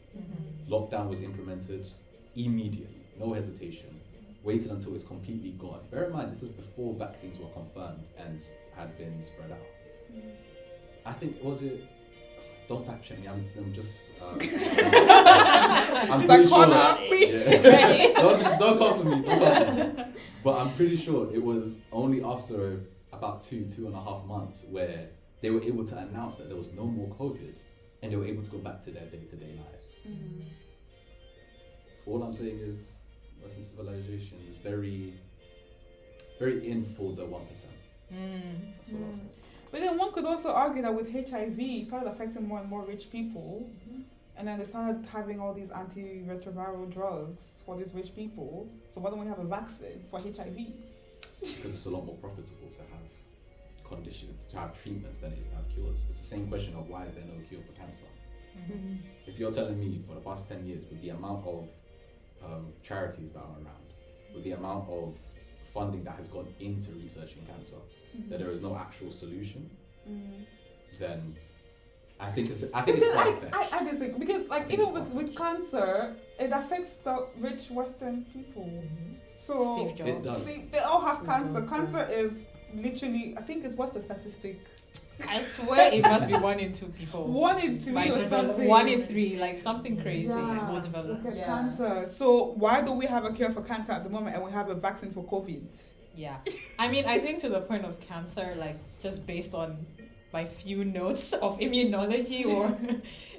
Lockdown was implemented immediately, no hesitation. Waited until it's completely gone. Bear in mind, this is before vaccines were confirmed and had been spread out. I think, don't fact check me. I'm just. I'm Like, pretty sure. Connor, please. Yeah. don't come for me. Don't come for me. But I'm pretty sure it was only after about 2.5 months where they were able to announce that there was no more COVID, and they were able to go back to their day-to-day lives. Mm. All I'm saying is, Western civilization is very, very in for the 1%. That's what I'll say. But then one could also argue that with HIV, it started affecting more and more rich people, and then they started having all these antiretroviral drugs for these rich people. So why don't we have a vaccine for HIV? Because it's a lot more profitable to have conditions, to have treatments than it is to have cures. It's the same question of why is there no cure for cancer? If you're telling me for the past 10 years, with the amount of charities that are around, with the amount of funding that has gone into researching cancer, that there is no actual solution, then I think it's quite far-fetched. I disagree, because like even with cancer, it affects the rich Western people. So Steve Jobs. It does. they all have cancer. Cancer is literally, I think it's, what's the statistic? I swear it must be 1 in 2 people. 1 in 3 Like, or something. 1 in 3, like something crazy. Yeah, Will develop. look at Yeah. cancer. So why do we have a cure for cancer at the moment and we have a vaccine for COVID? Yeah. I mean, I think to the point of cancer, like just based on my few notes of immunology, or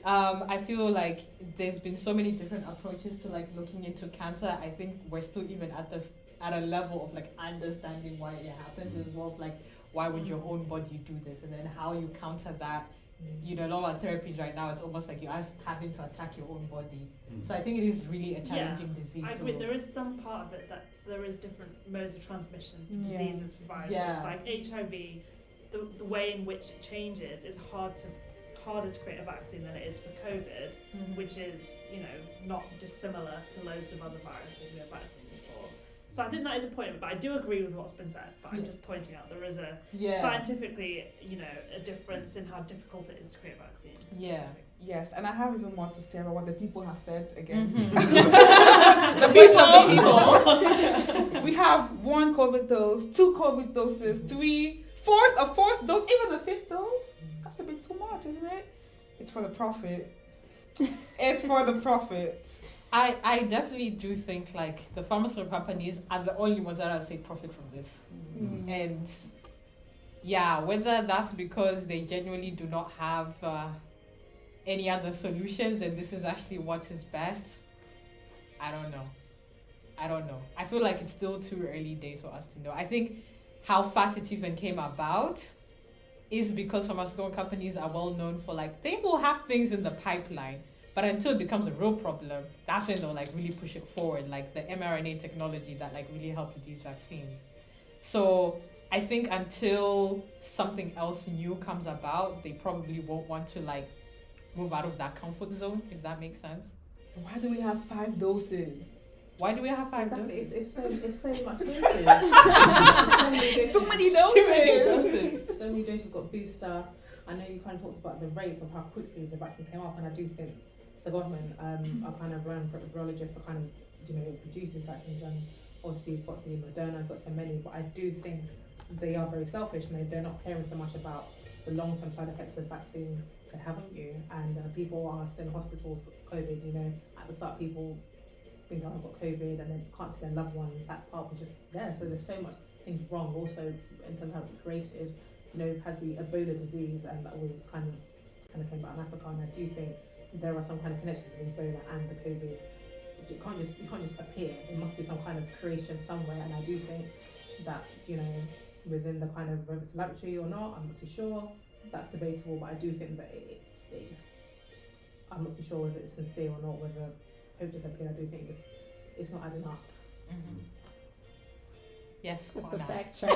I feel like there's been so many different approaches to like looking into cancer. I think we're still even at a level of like understanding why it happens as well. Like, why would your own body do this, and then how you counter that. You know, a lot of therapies right now, it's almost like you're having to attack your own body. So I think it is really a challenging disease. I agree. There is some part of it that there is different modes of transmission for Yeah. diseases, for viruses. Yeah. Like HIV, the way in which it changes is harder to create a vaccine than it is for COVID, which is, you know, not dissimilar to loads of other viruses we have vaccines for. So I think that is a point, but I do agree with what's been said. But I'm just pointing out there is a scientifically, you know, a difference in how difficult it is to create vaccines. Yeah. Yes, and I have even more to say about what the people have said again. The people. We have 1 COVID dose, 2 COVID doses, 3, a fourth dose, even a 5th dose. That's a bit too much, isn't it? It's for the profit. It's for the profit. I definitely do think like the pharmaceutical companies are the only ones that I'd say profit from this. And yeah, whether that's because they genuinely do not have any other solutions and this is actually what is best, I don't know. I feel like it's still too early days for us to know. I think how fast it even came about is because pharmaceutical companies are well known for like, they will have things in the pipeline, but until it becomes a real problem, that's when they'll like really push it forward, like the mRNA technology that like really helped with these vaccines. So I think until something else new comes about, they probably won't want to like move out of that comfort zone, if that makes sense. Why do we have 5 doses? Why do we have 5 Exactly. doses? It's so much doses. So many Too many doses. doses. So many doses. You've got booster. I know you kind of talked about the rates of how quickly the vaccine came up, and I do think the government are kind of run virologists are kind of, you know, producing vaccines, and obviously you've got the Moderna, got so many, but I do think they are very selfish and they're not caring so much about the long-term side effects the vaccine could have on you. And people are still in hospital for COVID, you know, at the start people think, oh, I've got COVID, and then can't see their loved one. That part was just there. So there's so much things wrong also in terms of how it's created. You know, we've had the Ebola disease, and that was kind of came out of Africa, and I do think there are some kind of connection between Ebola and the COVID. It can't just appear. There must be some kind of creation somewhere, and I do think that, you know, within the kind of whether it's laboratory or not, I'm not too sure. That's debatable, but I do think that it just, I'm not too sure whether it's sincere or not, whether COVID just appeared. I do think it's not adding up. Yes, Just go the on now. fact check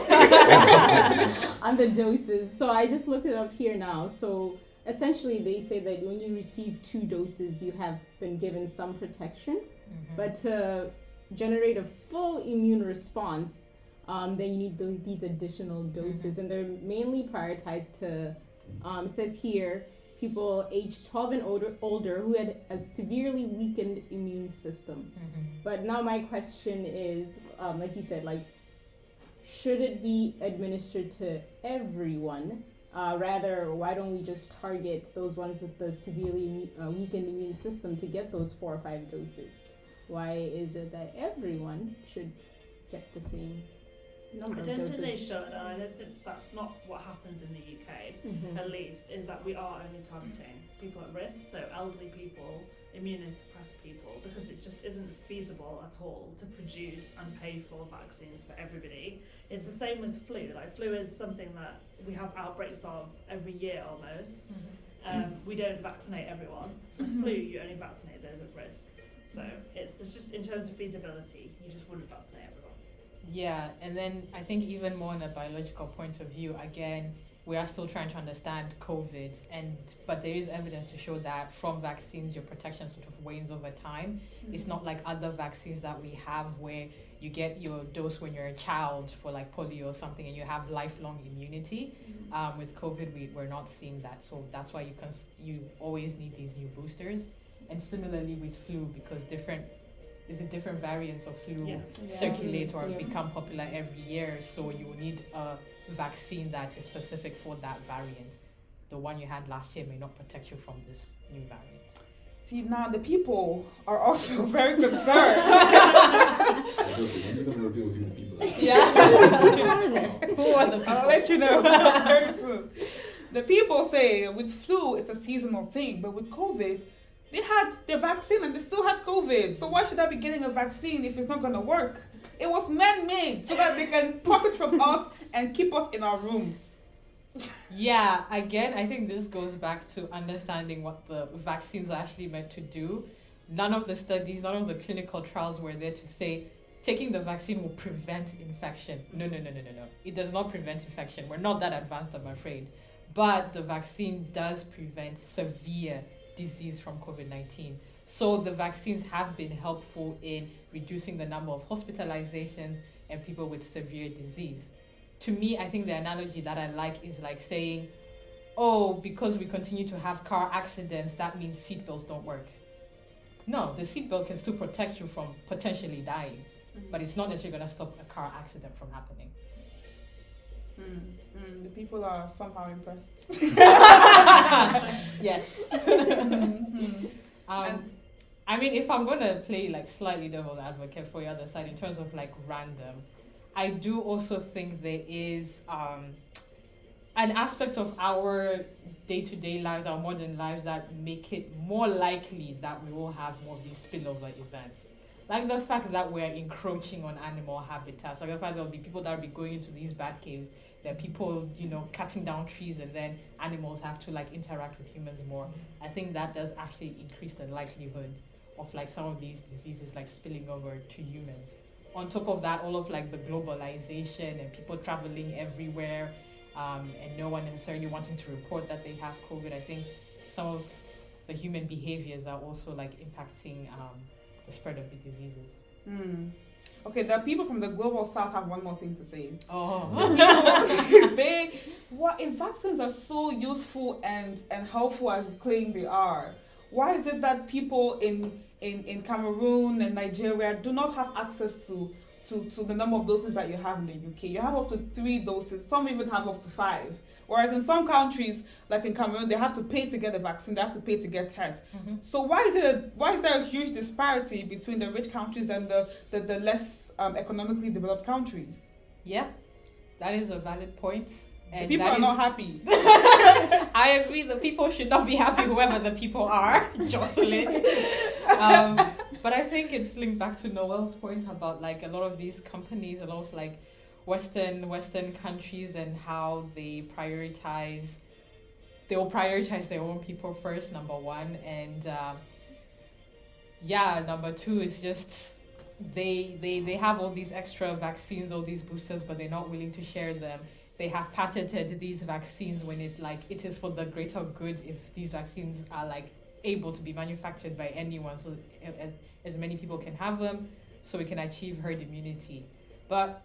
on the doses. So I just looked it up here now. So essentially they say that when you receive 2 doses, you have been given some protection. But to generate a full immune response, then you need these additional doses. And they're mainly prioritized to, it says here, people aged 12 and older who had a severely weakened immune system. But now my question is, like you said, like, should it be administered to everyone? Rather, why don't we just target those ones with the severely weakened immune system to get those 4 or 5 doses? Why is it that everyone should get the same number I of don't doses? think they should, and I don't think that's not what happens in the UK, Mhm. at least, is that we are only targeting people at risk, so elderly people, immunosuppressed people, because it just isn't feasible at all to produce and pay for vaccines for everybody. It's the same with flu. Like, flu is something that we have outbreaks of every year almost. We don't vaccinate everyone. For flu, you only vaccinate those at risk. So it's just in terms of feasibility, you just wouldn't vaccinate everyone. Yeah, and then I think even more on a biological point of view, again, we are still trying to understand COVID, but there is evidence to show that from vaccines, your protection sort of wanes over time. It's not like other vaccines that we have where you get your dose when you're a child for like polio or something and you have lifelong immunity. With COVID, we're not seeing that, so that's why you always need these new boosters. And similarly with flu, because different variants of flu Yeah. circulate or Yeah. become popular every year, so you will need a vaccine that is specific for that variant. The one you had last year may not protect you from this new variant. See, now the people are also very concerned. Just we're gonna reveal who the people are. Yeah. Who are the I'll let you know very soon. The people say with flu it's a seasonal thing, but with COVID, they had the vaccine and they still had COVID. So why should I be getting a vaccine if it's not gonna work? It was man-made so that they can profit from us and keep us in our rooms. Yeah, again, I think this goes back to understanding what the vaccines are actually meant to do. None of the studies, none of the clinical trials were there to say taking the vaccine will prevent infection. No. It does not prevent infection. We're not that advanced, I'm afraid. But the vaccine does prevent severe disease from COVID-19. So the vaccines have been helpful in reducing the number of hospitalizations and people with severe disease. To me, I think the analogy that I like is like saying, oh, because we continue to have car accidents, that means seatbelts don't work. No, the seatbelt can still protect you from potentially dying, but it's not necessarily going to stop a car accident from happening. The people are somehow impressed. Yes. I mean, if I'm going to play like slightly devil's advocate for the other side in terms of like random, I do also think there is an aspect of our day-to-day lives, our modern lives, that make it more likely that we will have more of these spillover events. Like the fact that we're encroaching on animal habitats, like the fact there will be people that will be going into these bat caves, there are people, cutting down trees, and then animals have to like interact with humans more. I think that does actually increase the likelihood of like some of these diseases like spilling over to humans. On top of that, all of like the globalization and people traveling everywhere, and no one necessarily wanting to report that they have COVID. I think some of the human behaviors are also like impacting the spread of the diseases. Okay, the people from the global south have one more thing to say. Oh. If vaccines are so useful and helpful as we claim they are, why is it that people in Cameroon and Nigeria do not have access to the number of doses that you have in the UK? You have up to 3 doses, some even have up to 5. Whereas in some countries, like in Cameroon, they have to pay to get a vaccine, they have to pay to get tests. So why is there a huge disparity between the rich countries and the less economically developed countries? Yeah, that is a valid point. And People are not happy. I agree, the people should not be happy, whoever the people are, Jocelyn. But I think it's linked back to Noel's point about like a lot of these companies, a lot of like Western countries, and how they will prioritize their own people first, number one. And number two is just they have all these extra vaccines, all these boosters, but they're not willing to share them. They have patented these vaccines when it is for the greater good if these vaccines are like able to be manufactured by anyone, so as many people can have them, so we can achieve herd immunity. But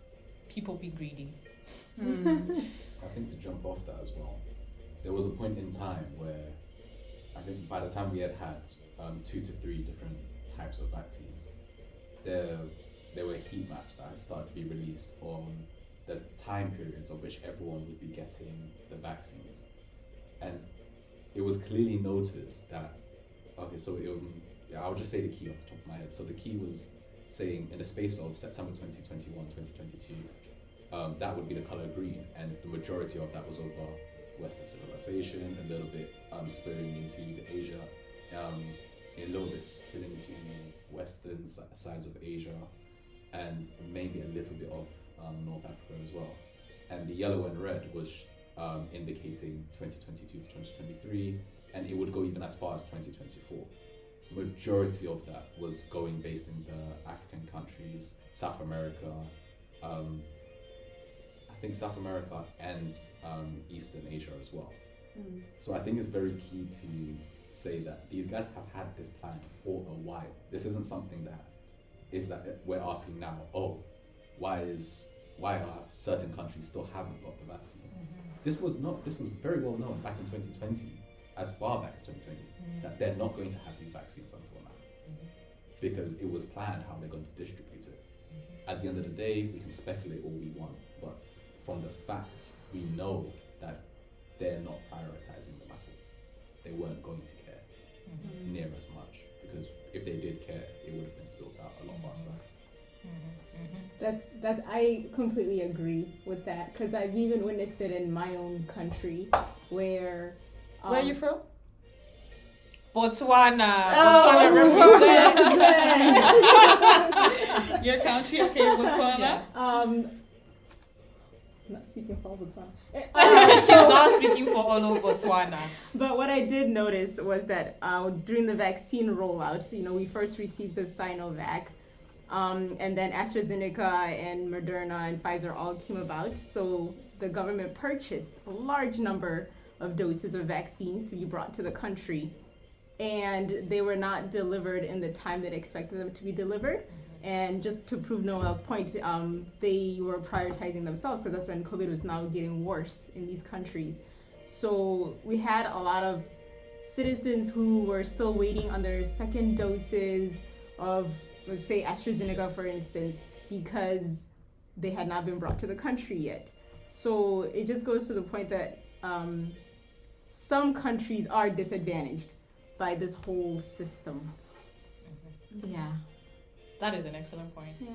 people be greedy. I think to jump off that as well, there was a point in time where I think by the time we had 2 to 3 different types of vaccines, there were heat maps that had started to be released on the time periods of which everyone would be getting the vaccines. and it was clearly noted that, okay, so I'll just say the key off the top of my head. So the key was saying in the space of September 2021, 2022, that would be the color green, and the majority of that was over Western civilization, a little bit spilling into the Asia, a little bit spilling into the western sides of Asia, and maybe a little bit of North Africa as well. And the yellow and red was indicating 2022 to 2023, and it would go even as far as 2024. Majority of that was going based in the African countries, South America, I think South America and Eastern Asia as well. So I think it's very key to say that these guys have had this plan for a while. This isn't something that we're asking now, why are certain countries still haven't got the vaccine? This was very well known back in 2020, as far back as 2020, that they're not going to have these vaccines until now. Because it was planned how they're going to distribute it. At the end of the day, we can speculate all we want, but from the facts, we know that they're not prioritizing them at all. They weren't going to care near as much, because if they did care, it would have been spilled out a lot faster. That I completely agree with that, because I've even witnessed it in my own country, where Where are you from? Botswana. Oh, Botswana represents. Your country, okay, Botswana. I'm not speaking for Botswana. She's not speaking for all of Botswana. But what I did notice was that during the vaccine rollout, we first received the Sinovac, and then AstraZeneca and Moderna and Pfizer all came about. So the government purchased a large number of doses of vaccines to be brought to the country, and they were not delivered in the time that expected them to be delivered. And just to prove Noel's point, they were prioritizing themselves, because that's when COVID was now getting worse in these countries. So we had a lot of citizens who were still waiting on their second doses of, let's say, AstraZeneca, for instance, because they had not been brought to the country yet. So it just goes to the point that some countries are disadvantaged by this whole system. Yeah. That is an excellent point. Yeah.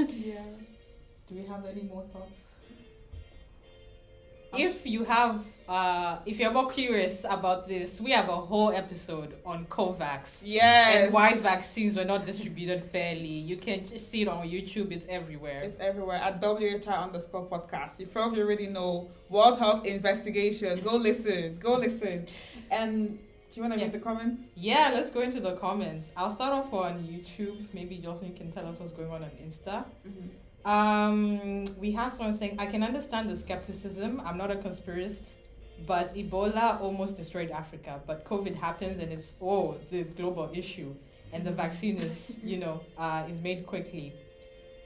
Yeah. Do we have any more thoughts? If you're more curious about this, we have a whole episode on COVAX. Yes. And why vaccines were not distributed fairly. You can just see it on YouTube. It's everywhere. It's everywhere at WHI_podcast. You probably already know World Health Investigation. Go listen. And do you want to read the comments? Yeah, let's go into the comments. I'll start off on YouTube. Maybe Jocelyn can tell us what's going on Insta. We have someone saying, I can understand the skepticism. I'm not a conspiracist, but Ebola almost destroyed Africa. But COVID happens and it's the global issue, and the vaccine is is made quickly.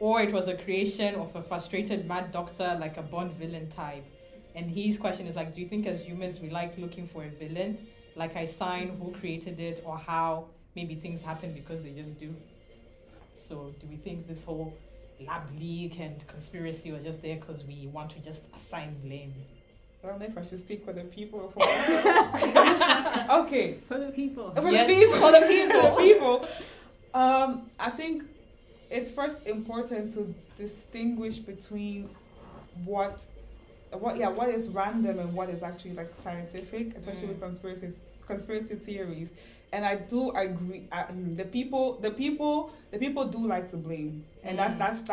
Or it was a creation of a frustrated mad doctor, like a Bond villain type. And his question is like, do you think as humans we like looking for a villain? Like I sign who created it, or how maybe things happen because they just do. So do we think this whole lab leak and conspiracy were just there because we want to just assign blame? I don't know if I should speak for the people or for myself. Okay. For the people. For the people. I think it's first important to distinguish between what is random and what is actually like scientific, especially with conspiracy theories. And I do agree. The people do like to blame, and that's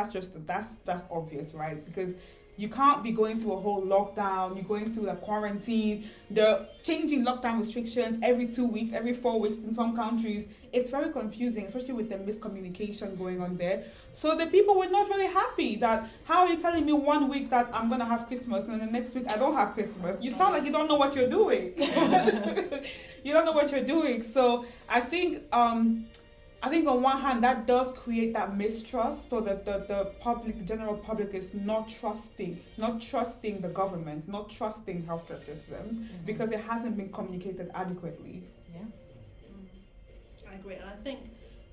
obvious, right? Because you can't be going through a whole lockdown. You're going through a quarantine. They're changing lockdown restrictions every 2 weeks, every 4 weeks in some countries. It's very confusing, especially with the miscommunication going on there. So the people were not very happy that, how are you telling me 1 week that I'm going to have Christmas and then the next week I don't have Christmas? You sound like you don't know what you're doing. You don't know what you're doing. So I think on one hand that does create that mistrust, so that the general public is not trusting the government, not trusting healthcare systems, because it hasn't been communicated adequately. I agree, and I think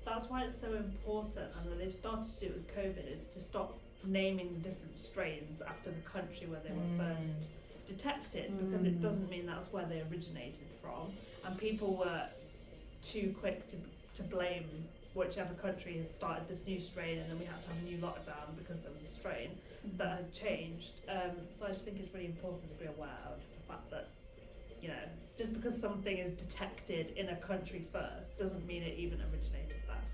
that's why it's so important, and that they've started to do it with COVID, is to stop naming the different strains after the country where they were first detected, because it doesn't mean that's where they originated from. And people were too quick to blame whichever country had started this new strain, and then we had to have a new lockdown because there was a strain that had changed. So I just think it's really important to be aware of the fact that, you know, just because something is detected in a country first doesn't mean it even originated there.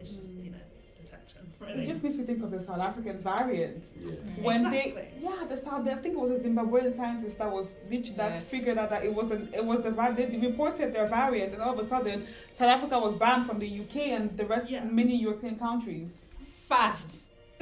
It's just, you know, detection. Really. It just makes me think of the South African variant. Yeah. When Exactly. I think it was a Zimbabwean scientist that was that Yes. figured out that it was the variant. They reported their variant, and all of a sudden South Africa was banned from the UK and the rest many European countries. Fast.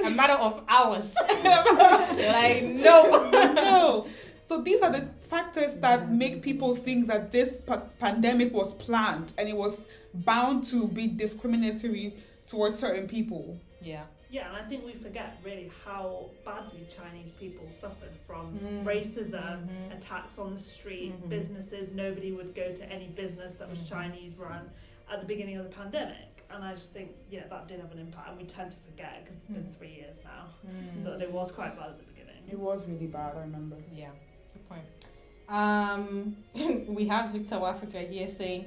A matter of hours. Like, no. No. So these are the factors that make people think that this pandemic was planned and it was bound to be discriminatory towards certain people. Yeah. Yeah, and I think we forget really how badly Chinese people suffered from racism, attacks on the street, businesses. Nobody would go to any business that was Chinese run at the beginning of the pandemic. And I just think, you know, that did have an impact, and we tend to forget because it's been 3 years now that it was quite bad at the beginning. It was really bad, I remember. Yeah, good point. We have Victor Africa here saying,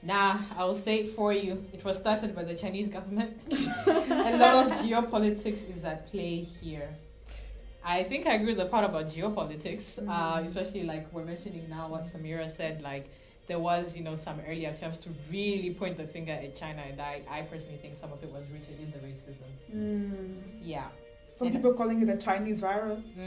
nah, I'll say it for you. It was started by the Chinese government. A lot of geopolitics is at play here. I think I agree with the part about geopolitics, especially like we're mentioning now what Samira said, like there was, you know, some early attempts to really point the finger at China, and I personally think some of it was rooted in the racism. Yeah. Some people calling it a Chinese virus.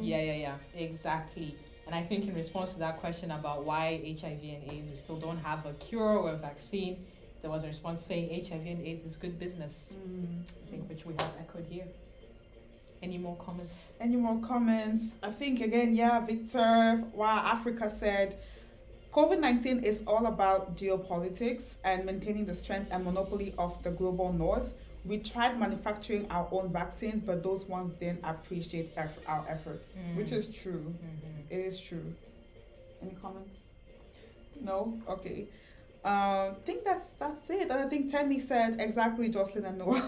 Yeah, exactly. And I think in response to that question about why HIV and AIDS, we still don't have a cure or a vaccine, there was a response saying HIV and AIDS is good business. I think which we have echoed here. Any more comments? Any more comments? I think again, Victor, Africa said, COVID-19 is all about geopolitics and maintaining the strength and monopoly of the global north. We tried manufacturing our own vaccines, but those ones didn't appreciate our efforts, which is true. It is true. Any comments? No? Okay. I think that's it. And I think Temi said exactly Jocelyn and Noah.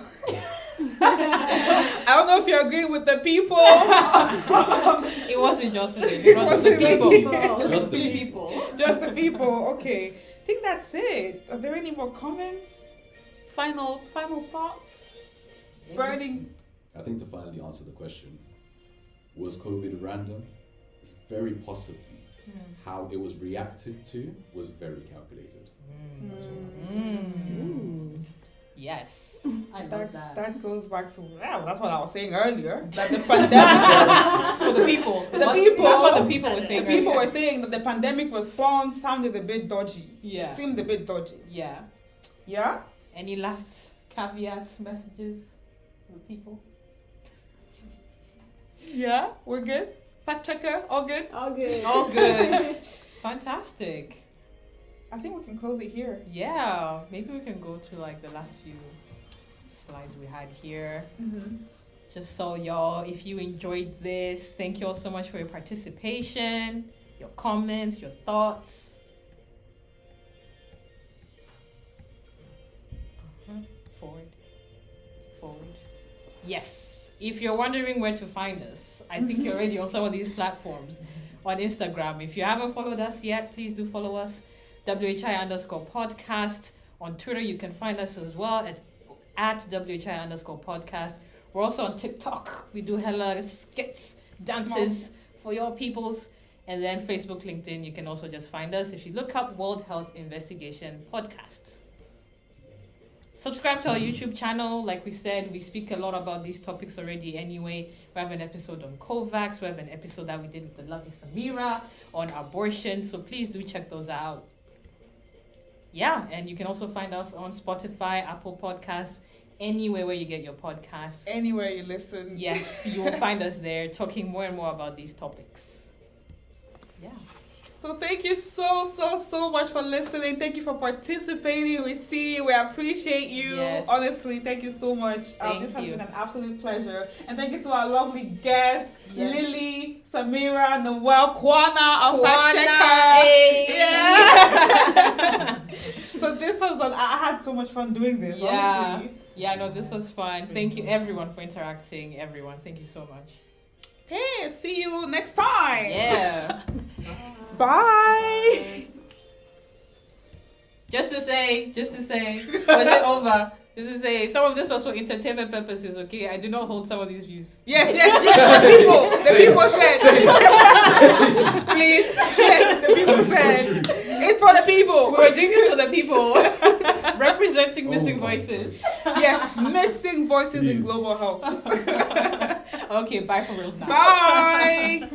I don't know if you agree with the people. It wasn't Jocelyn. It was the people. Just the people. Just the people. Okay. I think that's it. Are there any more comments? Final thoughts? Burning. I think to finally answer the question, was COVID random? Very possibly. How it was reacted to was very calculated. That's all. Yes, I love that. That goes back to, that's what I was saying earlier. That the pandemic For the people. The people. That's what the people were saying. the people earlier. were saying that the pandemic response sounded a bit dodgy. Yeah. Seemed a bit dodgy. Yeah. Yeah? Any last caveats, messages for the people? Yeah? We're good? Fact checker? All good? All good. All good. Fantastic. I think we can close it here. Yeah, maybe we can go to like the last few slides we had here. Just so y'all, if you enjoyed this, thank you all so much for your participation, your comments, your thoughts. Forward. Yes. If you're wondering where to find us, I think you're already on some of these platforms. On Instagram, if you haven't followed us yet, please do follow us. WHI_podcast. On Twitter, you can find us as well at WHI_podcast. We're also on TikTok. We do hella skits, dances for your peoples. And then Facebook, LinkedIn, you can also just find us if you look up World Health Investigation Podcast. Subscribe to our YouTube channel. Like we said, we speak a lot about these topics already anyway. We have an episode on COVAX. We have an episode that we did with the lovely Samira on abortion. So please do check those out. Yeah, and you can also find us on Spotify, Apple Podcasts, anywhere where you get your podcasts. Anywhere you listen. Yes, you will find us there talking more and more about these topics. Yeah. So thank you so much for listening. Thank you for participating. We see you. We appreciate you. Yes. Honestly, thank you so much. Thank this has you. been an absolute pleasure. And thank you to our lovely guests, Yes. Lily, Samira, Noel, Kwana, our fact Hey. checker. Yeah. So this was, I had so much fun doing this, honestly. Yeah, no, this was fun. Thank you everyone for interacting. Everyone, thank you so much. Okay, see you next time. Yeah. Bye. Just to say, was it over? Just to say, some of this was for entertainment purposes, okay? I do not hold some of these views. Yes. The people said. Please. Yes, the people said. It's for the people. We're doing this for the people. Representing missing voices. Yes, missing voices in Please. global health. Okay, bye for reals now. Bye.